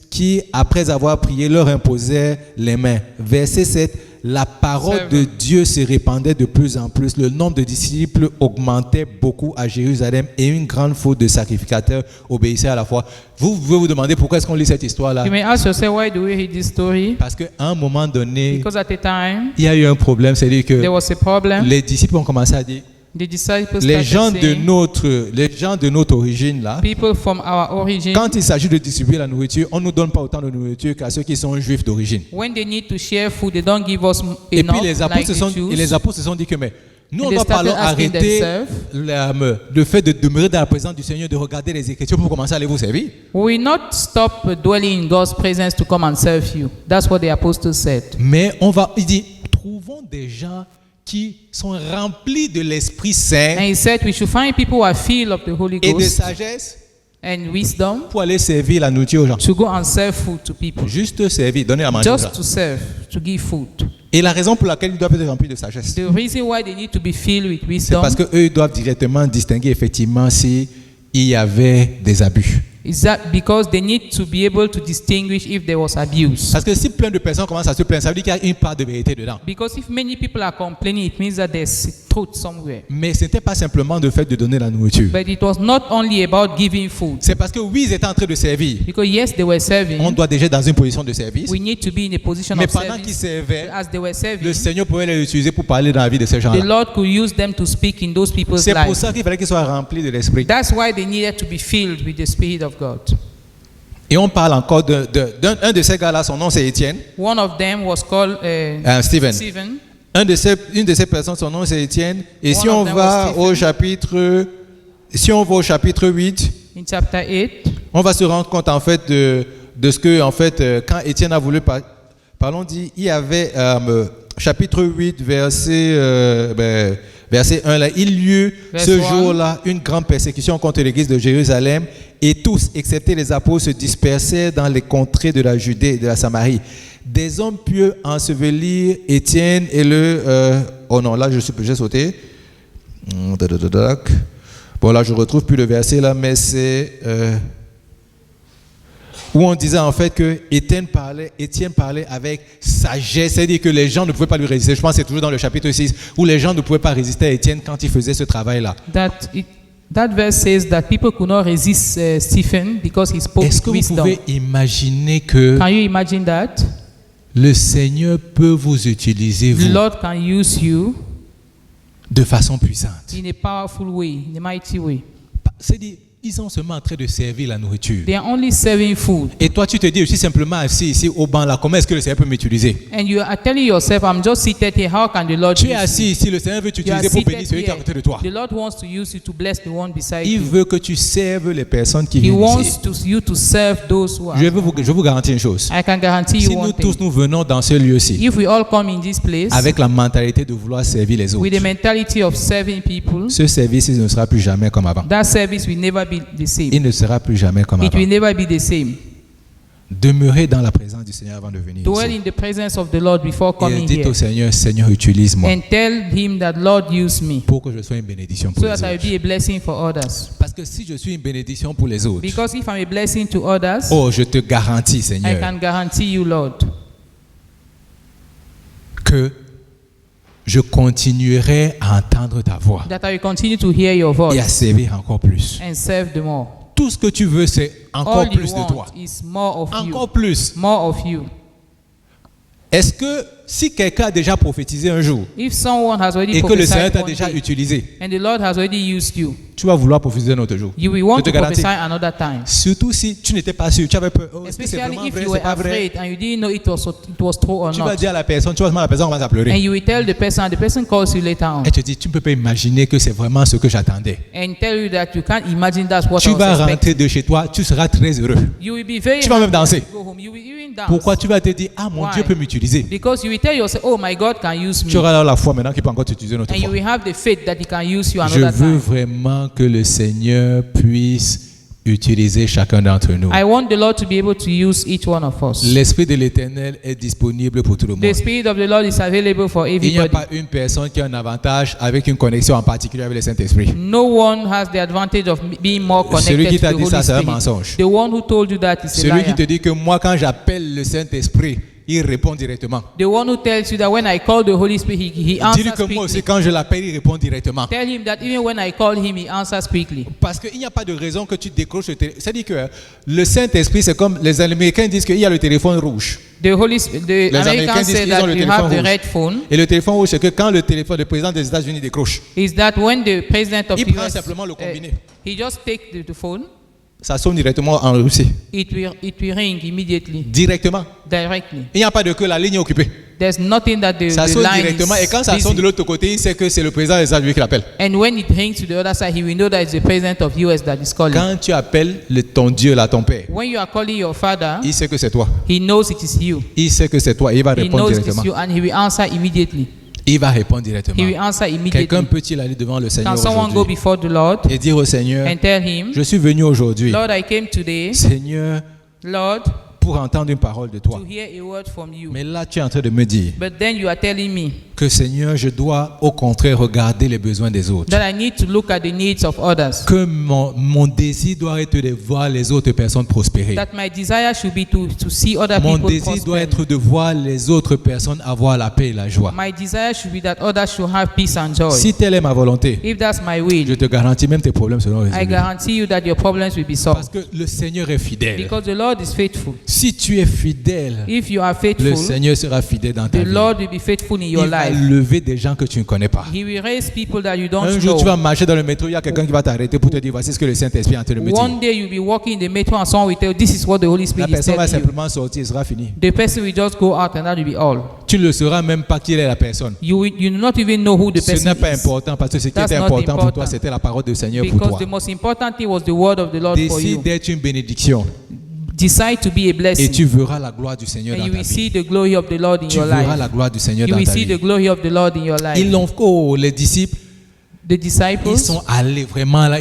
Speaker 1: qui, après avoir prié, leur imposaient les mains. Verset 7, la parole de Dieu se répandait de plus en plus. Le nombre de disciples augmentait beaucoup à Jérusalem et une grande foule de sacrificateurs obéissaient à la foi. Vous pouvez vous demander pourquoi est-ce qu'on lit cette histoire-là?
Speaker 2: You may ask yourself, why do we read this story?
Speaker 1: Parce qu'à un moment donné,
Speaker 2: Because at the time,
Speaker 1: il y a eu un problème, c'est-à-dire
Speaker 2: there
Speaker 1: que
Speaker 2: was a problem.
Speaker 1: les disciples ont commencé à dire,
Speaker 2: The disciples
Speaker 1: les gens
Speaker 2: started
Speaker 1: de
Speaker 2: saying,
Speaker 1: notre origine là,
Speaker 2: people from our origin,
Speaker 1: quand il s'agit de distribuer la nourriture, on ne nous donne pas autant de nourriture qu'à ceux qui sont juifs d'origine.
Speaker 2: when they need to share food, they don't give us
Speaker 1: Et
Speaker 2: enough
Speaker 1: puis les
Speaker 2: like
Speaker 1: apôtres,
Speaker 2: the
Speaker 1: et les
Speaker 2: Jews.
Speaker 1: apôtres se sont dit que mais nous,
Speaker 2: And
Speaker 1: on
Speaker 2: they
Speaker 1: doit pas
Speaker 2: started
Speaker 1: alors
Speaker 2: asking
Speaker 1: arrêter
Speaker 2: themselves,
Speaker 1: le fait de demeurer dans la présence du Seigneur, de regarder les Écritures pour commencer à aller vous servir.
Speaker 2: we will not stop dwelling in God's presence to come and serve you. That's what the apostles said.
Speaker 1: Mais il dit, trouvons des gens qui sont remplis de l'Esprit Saint
Speaker 2: And he said we should find people who are filled of the Holy
Speaker 1: et de
Speaker 2: Ghost
Speaker 1: sagesse
Speaker 2: and wisdom
Speaker 1: pour aller servir la nourriture aux gens.
Speaker 2: to go and serve food to people.
Speaker 1: Juste servir, donner à manger aux gens.
Speaker 2: Just to serve, to give food.
Speaker 1: Et la raison pour laquelle ils doivent être remplis de sagesse,
Speaker 2: The reason why they need to be filled with
Speaker 1: c'est
Speaker 2: wisdom
Speaker 1: parce qu'eux doivent directement distinguer effectivement s'il y avait des abus.
Speaker 2: is that because they need to be able to distinguish if there was abuse.
Speaker 1: Parce que si plein de personnes commencent à se plaindre, ça veut dire qu'il y a une part de vérité dedans.
Speaker 2: Because if many people are complaining, it means that there's truth somewhere.
Speaker 1: Mais ce n'était pas simplement le fait de donner la nourriture.
Speaker 2: But it was not only about giving food.
Speaker 1: C'est parce que oui, ils étaient en train de servir.
Speaker 2: Because yes, they were
Speaker 1: On
Speaker 2: serving.
Speaker 1: doit déjà être dans une position de service.
Speaker 2: We need to be in a position
Speaker 1: Mais
Speaker 2: of
Speaker 1: pendant qu'ils
Speaker 2: service.
Speaker 1: servaient,
Speaker 2: As they were
Speaker 1: le
Speaker 2: serving,
Speaker 1: Seigneur pouvait les utiliser pour parler dans la vie de ces
Speaker 2: the
Speaker 1: gens-là.
Speaker 2: Lord could use them to speak in those people's
Speaker 1: C'est pour
Speaker 2: lives.
Speaker 1: ça qu'il fallait qu'ils soient remplis de l'Esprit.
Speaker 2: That's why they needed to be filled with the Spirit of God.
Speaker 1: Et on parle encore d'un de ces gars-là, son nom c'est Étienne.
Speaker 2: One of them was called
Speaker 1: Stephen.
Speaker 2: Stephen.
Speaker 1: Une de ces personnes, son nom c'est Étienne. Et si
Speaker 2: One
Speaker 1: on
Speaker 2: of them
Speaker 1: va
Speaker 2: was
Speaker 1: au
Speaker 2: Stephen.
Speaker 1: chapitre 8,
Speaker 2: In chapter 8,
Speaker 1: on va se rendre compte en fait de ce que en fait quand Étienne a voulu parlons dit il y avait chapitre 8 verset 1 là, il y eut ce
Speaker 2: Verse 1.
Speaker 1: jour-là une grande persécution contre l'église de Jérusalem et tous excepté les apôtres se dispersaient dans les contrées de la Judée et de la Samarie. Des hommes pieux ensevelirent Étienne et oh non, là j'ai sauté. Bon là je retrouve plus le verset là, mais c'est où on disait en fait que Étienne parlait avec sagesse, c'est-à-dire que les gens ne pouvaient pas lui résister. Je pense que c'est toujours dans le chapitre 6 où les gens ne pouvaient pas résister à Étienne quand il faisait ce travail-là.
Speaker 2: that verse says that people could not resist Stephen because he spoke
Speaker 1: Est-ce que vous
Speaker 2: wisdom.
Speaker 1: pouvez imaginer que
Speaker 2: Can you imagine that?
Speaker 1: le Seigneur peut vous utiliser
Speaker 2: The
Speaker 1: vous
Speaker 2: Lord can use you
Speaker 1: de façon puissante?
Speaker 2: in a powerful way, in a mighty way.
Speaker 1: C'est-à-dire, ils sont seulement en train de servir la nourriture.
Speaker 2: They are only serving food.
Speaker 1: Et toi, tu te dis, je suis simplement assis ici au banc là, comment est-ce que le Seigneur peut m'utiliser?
Speaker 2: And you are telling yourself, I'm just seated here, how can the Lord
Speaker 1: Tu
Speaker 2: use
Speaker 1: es
Speaker 2: me?
Speaker 1: assis ici, le Seigneur veut
Speaker 2: You are
Speaker 1: t'utiliser pour bénir
Speaker 2: seated
Speaker 1: celui qui est à
Speaker 2: here.
Speaker 1: côté de toi.
Speaker 2: The Lord wants to use you to bless the one beside
Speaker 1: Il
Speaker 2: you.
Speaker 1: veut que tu serves les personnes qui
Speaker 2: He
Speaker 1: viennent
Speaker 2: wants
Speaker 1: ici.
Speaker 2: you to serve those who are.
Speaker 1: Je vous garantis une chose.
Speaker 2: I can guarantee you
Speaker 1: Si nous
Speaker 2: one
Speaker 1: tous
Speaker 2: thing.
Speaker 1: nous venons dans ce lieu-ci
Speaker 2: If we all come in this place
Speaker 1: avec la mentalité de vouloir servir les
Speaker 2: with the
Speaker 1: autres,
Speaker 2: mentality of serving people,
Speaker 1: ce service ne sera plus jamais comme avant.
Speaker 2: that service will never be the
Speaker 1: Il
Speaker 2: same.
Speaker 1: ne sera plus jamais comme
Speaker 2: It
Speaker 1: avant.
Speaker 2: will never be the same.
Speaker 1: Demeurez dans la présence du Seigneur avant de venir
Speaker 2: Dwell
Speaker 1: ici.
Speaker 2: in the presence of the Lord before
Speaker 1: Et
Speaker 2: coming
Speaker 1: dites
Speaker 2: here.
Speaker 1: au Seigneur, Seigneur, utilise-moi
Speaker 2: And tell him that Lord use me
Speaker 1: pour que je sois une bénédiction pour
Speaker 2: so
Speaker 1: les
Speaker 2: that I
Speaker 1: autres.
Speaker 2: will be a blessing for others.
Speaker 1: Parce que si je suis une bénédiction pour les autres,
Speaker 2: Because if I'm a blessing to others,
Speaker 1: oh, je te garantis,
Speaker 2: I
Speaker 1: Seigneur,
Speaker 2: can guarantee you, Lord,
Speaker 1: que je continuerai à entendre ta voix
Speaker 2: that I will continue to hear your
Speaker 1: et à
Speaker 2: voice
Speaker 1: servir encore plus.
Speaker 2: and serve the more.
Speaker 1: Tout ce que tu veux, c'est encore
Speaker 2: All you
Speaker 1: plus de toi.
Speaker 2: want is more of
Speaker 1: Encore
Speaker 2: you.
Speaker 1: plus.
Speaker 2: More of you.
Speaker 1: Est-ce que si quelqu'un a déjà prophétisé un jour
Speaker 2: If someone has already
Speaker 1: et que le Seigneur
Speaker 2: prophesied
Speaker 1: t'a
Speaker 2: one
Speaker 1: déjà
Speaker 2: day,
Speaker 1: utilisé,
Speaker 2: and the Lord has already used you,
Speaker 1: tu vas vouloir prophétiser un autre jour.
Speaker 2: you will want
Speaker 1: Je te
Speaker 2: to
Speaker 1: garantis.
Speaker 2: prophesy another time.
Speaker 1: Surtout si tu n'étais pas sûr, tu avais peur. Oh, est-ce que c'est
Speaker 2: Especially
Speaker 1: vraiment
Speaker 2: if
Speaker 1: vrai,
Speaker 2: you
Speaker 1: c'est
Speaker 2: were
Speaker 1: pas vrai?
Speaker 2: afraid and you didn't know it was true or
Speaker 1: Tu vas
Speaker 2: not.
Speaker 1: dire à la personne, tu vas demander à la personne, commence à
Speaker 2: And
Speaker 1: pleurer.
Speaker 2: you will tell the person calls you later on
Speaker 1: Elle te dit, tu ne peux pas imaginer que c'est vraiment ce que j'attendais.
Speaker 2: and tell you that you can't imagine that's what I
Speaker 1: Tu
Speaker 2: was
Speaker 1: vas
Speaker 2: expecting.
Speaker 1: rentrer de chez toi, tu seras très heureux.
Speaker 2: You will be very
Speaker 1: Tu vas même
Speaker 2: happy
Speaker 1: danser.
Speaker 2: when you go home. You will even dance.
Speaker 1: Pourquoi? Tu vas te dire, ah mon
Speaker 2: Why?
Speaker 1: Dieu peut m'utiliser.
Speaker 2: Because you will tell yourself, oh my God can use
Speaker 1: Tu
Speaker 2: me.
Speaker 1: auras alors la foi maintenant qu'il peut encore t'utiliser une autre
Speaker 2: And you
Speaker 1: fois.
Speaker 2: will have the faith that he can use you
Speaker 1: Je
Speaker 2: another
Speaker 1: veux
Speaker 2: time.
Speaker 1: vraiment que le Seigneur puisse utiliser chacun d'entre nous.
Speaker 2: I want the Lord to be able to use each one of us.
Speaker 1: L'Esprit de l'Éternel est disponible pour tout le
Speaker 2: The
Speaker 1: monde.
Speaker 2: Spirit of the Lord is available for
Speaker 1: Il n'y a
Speaker 2: everybody.
Speaker 1: pas une personne qui a un avantage avec une connexion en particulier avec le Saint-Esprit.
Speaker 2: No one has the advantage of being more
Speaker 1: Celui qui
Speaker 2: connected to
Speaker 1: t'a
Speaker 2: the
Speaker 1: dit
Speaker 2: Holy
Speaker 1: ça, c'est un
Speaker 2: Spirit.
Speaker 1: mensonge.
Speaker 2: The one who told you that is a
Speaker 1: Celui qui
Speaker 2: liar.
Speaker 1: te dit que moi, quand j'appelle le Saint-Esprit, il répond directement.
Speaker 2: The one who tells you that when I call the Holy Spirit, he answers
Speaker 1: Dis-lui que moi aussi,
Speaker 2: quickly.
Speaker 1: quand je l'appelle, il répond directement.
Speaker 2: Tell him that even when I call him, he answers quickly.
Speaker 1: Parce qu'il n'y a pas de raison que tu décroches le téléphone. C'est-à-dire que le Saint-Esprit, c'est comme les Américains disent qu'il y a le téléphone rouge.
Speaker 2: The Americans
Speaker 1: Américains disent
Speaker 2: say
Speaker 1: qu'ils ont
Speaker 2: that
Speaker 1: le
Speaker 2: you
Speaker 1: téléphone
Speaker 2: have the
Speaker 1: rouge.
Speaker 2: red phone.
Speaker 1: Et le téléphone rouge, c'est que quand le président des États-Unis décroche,
Speaker 2: Is that when the president of
Speaker 1: il
Speaker 2: the
Speaker 1: prend
Speaker 2: US,
Speaker 1: simplement le combiné.
Speaker 2: he just take the phone,
Speaker 1: Ça sonne directement en Russie.
Speaker 2: it will ring immediately,
Speaker 1: Directement.
Speaker 2: directly.
Speaker 1: Il n'y a pas de que la ligne est occupée.
Speaker 2: There's nothing that the
Speaker 1: Ça sonne
Speaker 2: line
Speaker 1: directement. Et quand
Speaker 2: is
Speaker 1: ça sonne de
Speaker 2: busy.
Speaker 1: l'autre côté, il sait que c'est le président des États-Unis qui l'appelle.
Speaker 2: And when it rings to the other side, he will know that it's the president of US that is calling.
Speaker 1: Quand tu appelles ton Dieu, là, ton Père,
Speaker 2: When you are calling your father,
Speaker 1: il sait que c'est toi.
Speaker 2: he knows it is you.
Speaker 1: Il sait que c'est toi. Il va
Speaker 2: He
Speaker 1: répondre
Speaker 2: knows it
Speaker 1: directement.
Speaker 2: is you, and he will answer immediately.
Speaker 1: Il va répondre
Speaker 2: He will
Speaker 1: directement.
Speaker 2: answer
Speaker 1: Quelqu'un
Speaker 2: immediately.
Speaker 1: peut-il aller devant le Seigneur
Speaker 2: Can someone go
Speaker 1: aujourd'hui
Speaker 2: before the Lord
Speaker 1: et dire au Seigneur,
Speaker 2: and tell him,
Speaker 1: je suis venu aujourd'hui,
Speaker 2: Lord, I came today,
Speaker 1: Seigneur,
Speaker 2: Lord,
Speaker 1: pour entendre une parole de toi.
Speaker 2: to hear a word from you.
Speaker 1: Mais là, tu es en train de me dire
Speaker 2: But then you are telling me
Speaker 1: que Seigneur, je dois au contraire regarder les besoins des autres.
Speaker 2: that I need to look at the needs of others.
Speaker 1: Que mon désir doit être de voir les autres personnes prospérer.
Speaker 2: That my desire should be to see other
Speaker 1: Mon
Speaker 2: people
Speaker 1: désir doit
Speaker 2: prosper.
Speaker 1: être de voir les autres personnes avoir la paix et la joie.
Speaker 2: My desire should be that others should have peace and joy.
Speaker 1: Si telle est ma volonté,
Speaker 2: If that's my
Speaker 1: je
Speaker 2: will,
Speaker 1: te garantis même tes problèmes seront
Speaker 2: I
Speaker 1: résolus.
Speaker 2: guarantee you that your problems will be
Speaker 1: Parce
Speaker 2: solved.
Speaker 1: que le Seigneur est fidèle.
Speaker 2: Because the Lord is faithful.
Speaker 1: Si tu es fidèle,
Speaker 2: If you are
Speaker 1: le
Speaker 2: faithful,
Speaker 1: Seigneur sera fidèle dans ta
Speaker 2: the
Speaker 1: vie.
Speaker 2: Lord will be faithful in your
Speaker 1: Il va
Speaker 2: life.
Speaker 1: lever des gens que tu ne connais pas.
Speaker 2: He will raise people that you
Speaker 1: Un
Speaker 2: don't
Speaker 1: jour, tu vas
Speaker 2: know.
Speaker 1: marcher dans le métro, il y a quelqu'un qui va t'arrêter pour te dire voici ce que le Saint-Esprit est en train de me dire.
Speaker 2: One day you'll be walking in the metro and someone will tell you, this is what the Holy
Speaker 1: La
Speaker 2: Spirit is
Speaker 1: personne va
Speaker 2: telling you.
Speaker 1: simplement sortir, il sera fini.
Speaker 2: The person will just go out and that will be all.
Speaker 1: Tu ne le sauras même pas qui est la personne.
Speaker 2: You do not even know who the
Speaker 1: Ce
Speaker 2: person
Speaker 1: n'est pas
Speaker 2: is.
Speaker 1: important parce que ce qui
Speaker 2: That's
Speaker 1: était
Speaker 2: not
Speaker 1: important pour toi,
Speaker 2: important.
Speaker 1: c'était la parole du Seigneur pour
Speaker 2: Because
Speaker 1: toi.
Speaker 2: the most important thing was the word of the Lord for
Speaker 1: Décide
Speaker 2: you.
Speaker 1: d'être une bénédiction
Speaker 2: Decide to be a
Speaker 1: et
Speaker 2: blessing.
Speaker 1: tu verras la gloire du Seigneur
Speaker 2: And
Speaker 1: dans
Speaker 2: you
Speaker 1: ta
Speaker 2: will
Speaker 1: vie.
Speaker 2: see the glory of the Lord in
Speaker 1: Tu
Speaker 2: your
Speaker 1: verras
Speaker 2: life.
Speaker 1: la gloire du Seigneur
Speaker 2: You
Speaker 1: dans
Speaker 2: will
Speaker 1: ta
Speaker 2: see the
Speaker 1: vie.
Speaker 2: glory of the Lord in your life.
Speaker 1: Les disciples,
Speaker 2: The
Speaker 1: ils
Speaker 2: disciples
Speaker 1: sont allés vraiment là,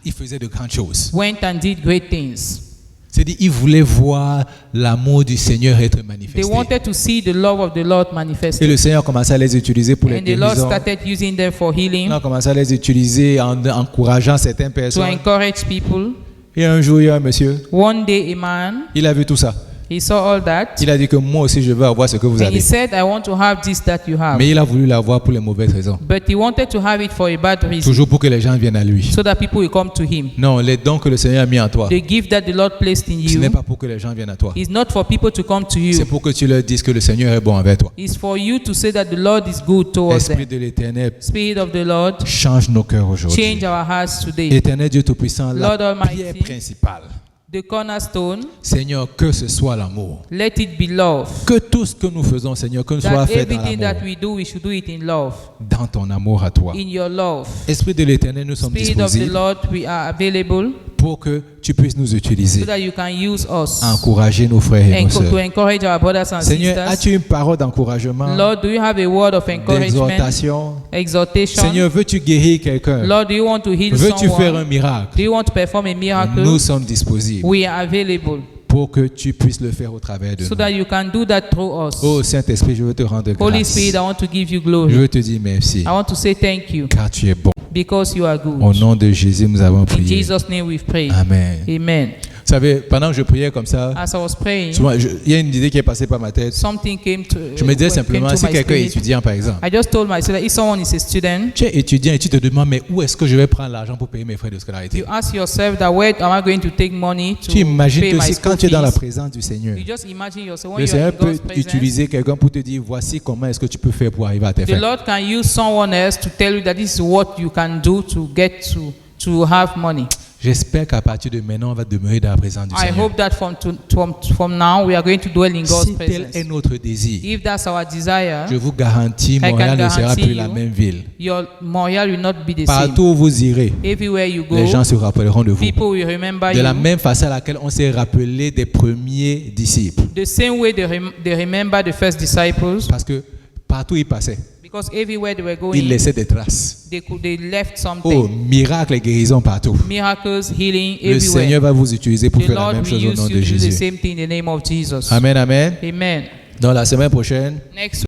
Speaker 1: ils faisaient de grandes choses.
Speaker 2: went and did great things.
Speaker 1: C'est-à-dire, ils voulaient voir l'amour du Seigneur être
Speaker 2: They
Speaker 1: manifesté.
Speaker 2: wanted to see the love of the Lord
Speaker 1: Et
Speaker 2: manifested.
Speaker 1: le Seigneur commençait à les utiliser pour les
Speaker 2: And the Lord
Speaker 1: guérisons.
Speaker 2: started using them for healing,
Speaker 1: On a commencé à les utiliser en encourageant certaines
Speaker 2: to
Speaker 1: personnes.
Speaker 2: encourage people.
Speaker 1: Et un jour, il y a un monsieur,
Speaker 2: One day a man,
Speaker 1: il a vu tout ça.
Speaker 2: he saw all that.
Speaker 1: Il a dit que moi aussi, je veux avoir ce que vous
Speaker 2: And he
Speaker 1: avez.
Speaker 2: said, I want to have this that you have.
Speaker 1: Mais il a voulu l'avoir pour les mauvaises raisons.
Speaker 2: But he wanted to have it for a bad reason,
Speaker 1: Toujours pour que les gens viennent à lui.
Speaker 2: so that people will come to him.
Speaker 1: Non, les dons que le Seigneur a mis en toi,
Speaker 2: The gift that the Lord placed in
Speaker 1: ce n'est
Speaker 2: you
Speaker 1: pas pour que les gens viennent à toi.
Speaker 2: is not for people to come to
Speaker 1: C'est
Speaker 2: you.
Speaker 1: pour que tu leur dises que le Seigneur est bon envers toi.
Speaker 2: It's for you to say that the Lord is good towards
Speaker 1: Esprit
Speaker 2: them.
Speaker 1: de l'Éternel,
Speaker 2: Spirit of the Lord,
Speaker 1: change nos cœurs aujourd'hui.
Speaker 2: change our hearts today.
Speaker 1: Éternel Dieu Tout-Puissant,
Speaker 2: Lord
Speaker 1: la
Speaker 2: Almighty,
Speaker 1: pierre principale.
Speaker 2: The cornerstone,
Speaker 1: Seigneur, que ce soit l'amour.
Speaker 2: let it be love.
Speaker 1: Que tout ce que nous faisons, Seigneur, que nous soit
Speaker 2: That
Speaker 1: fait dans
Speaker 2: everything that
Speaker 1: l'amour.
Speaker 2: we do, we should do it in love.
Speaker 1: Dans ton amour à toi.
Speaker 2: In your love.
Speaker 1: Esprit de l'Éternel, nous sommes
Speaker 2: Spirit of the
Speaker 1: disposés
Speaker 2: Lord, we are available
Speaker 1: pour que tu puisses nous utiliser
Speaker 2: so that you can use us
Speaker 1: à encourager nos frères et nos
Speaker 2: and to
Speaker 1: sœurs.
Speaker 2: encourage our brothers and
Speaker 1: Seigneur,
Speaker 2: sisters.
Speaker 1: as-tu une parole d'encouragement,
Speaker 2: Lord, do you have a word of encouragement,
Speaker 1: d'exhortation?
Speaker 2: exhortation?
Speaker 1: Seigneur, veux-tu guérir quelqu'un?
Speaker 2: Lord, do you want to heal
Speaker 1: Veux-tu faire un
Speaker 2: someone?
Speaker 1: miracle?
Speaker 2: Do you want to perform a miracle?
Speaker 1: Nous sommes disponibles
Speaker 2: We are available
Speaker 1: pour que tu puisses le faire au travers de
Speaker 2: so
Speaker 1: nous.
Speaker 2: that you can do that through us.
Speaker 1: Oh Saint-Esprit, je veux te rendre
Speaker 2: Holy
Speaker 1: grâce.
Speaker 2: Spirit, I want to give you
Speaker 1: Je
Speaker 2: glory.
Speaker 1: veux te dire merci,
Speaker 2: I want to say thank you
Speaker 1: car tu es bon.
Speaker 2: because you are
Speaker 1: Au
Speaker 2: good.
Speaker 1: nom de Jésus, nous avons
Speaker 2: In
Speaker 1: prié.
Speaker 2: Jesus' name we've prayed.
Speaker 1: Amen.
Speaker 2: Amen.
Speaker 1: Vous savez, pendant que je priais comme ça,
Speaker 2: As I was praying,
Speaker 1: souvent, il y a une idée qui est passée par ma tête.
Speaker 2: something came to,
Speaker 1: Je me disais
Speaker 2: came
Speaker 1: simplement,
Speaker 2: to
Speaker 1: si
Speaker 2: my
Speaker 1: quelqu'un est
Speaker 2: spirit.
Speaker 1: étudiant, par exemple,
Speaker 2: I just told myself that if someone is a student,
Speaker 1: tu es étudiant et tu te demandes, mais où est-ce que je vais prendre l'argent pour payer mes frais de scolarité?
Speaker 2: you ask yourself that where am I going to take money to
Speaker 1: Tu imagines
Speaker 2: pay
Speaker 1: que
Speaker 2: my
Speaker 1: si, quand
Speaker 2: school
Speaker 1: tu es dans la
Speaker 2: fees?
Speaker 1: présence du Seigneur,
Speaker 2: You just imagine yourself when
Speaker 1: le
Speaker 2: you are
Speaker 1: Seigneur
Speaker 2: in
Speaker 1: peut
Speaker 2: God's presence.
Speaker 1: utiliser quelqu'un pour te dire, voici comment est-ce que tu peux faire pour arriver à tes
Speaker 2: The
Speaker 1: fins.
Speaker 2: Lord can use someone else to tell you that this is what you can do to get to have money.
Speaker 1: J'espère qu'à partir de maintenant, on va demeurer dans la présence du
Speaker 2: I
Speaker 1: Seigneur.
Speaker 2: hope that from now we are going to dwell in God's
Speaker 1: Si tel est
Speaker 2: presence.
Speaker 1: notre désir,
Speaker 2: If that's our desire,
Speaker 1: je vous garantis,
Speaker 2: can
Speaker 1: Montréal ne sera
Speaker 2: guarantee
Speaker 1: plus la
Speaker 2: you
Speaker 1: même ville.
Speaker 2: your Montreal will not be the
Speaker 1: Partout
Speaker 2: same.
Speaker 1: où vous irez,
Speaker 2: Everywhere you
Speaker 1: les gens
Speaker 2: go,
Speaker 1: se rappelleront de vous.
Speaker 2: people will remember
Speaker 1: De la
Speaker 2: you.
Speaker 1: même façon à laquelle on s'est rappelé des premiers disciples.
Speaker 2: The same way they remember the first disciples,
Speaker 1: Parce que partout où ils passaient,
Speaker 2: because everywhere they were
Speaker 1: ils
Speaker 2: going,
Speaker 1: laissaient des traces.
Speaker 2: they left
Speaker 1: Oh,
Speaker 2: something.
Speaker 1: miracles et guérisons partout.
Speaker 2: Miracles, healing,
Speaker 1: Le Seigneur
Speaker 2: everywhere.
Speaker 1: va vous utiliser pour
Speaker 2: The
Speaker 1: faire la
Speaker 2: Lord
Speaker 1: même
Speaker 2: will
Speaker 1: chose au
Speaker 2: use
Speaker 1: nom
Speaker 2: you
Speaker 1: de
Speaker 2: to do the
Speaker 1: Jésus.
Speaker 2: same thing in the name of Jesus.
Speaker 1: Amen, amen.
Speaker 2: Amen.
Speaker 1: Dans la semaine prochaine,
Speaker 2: Next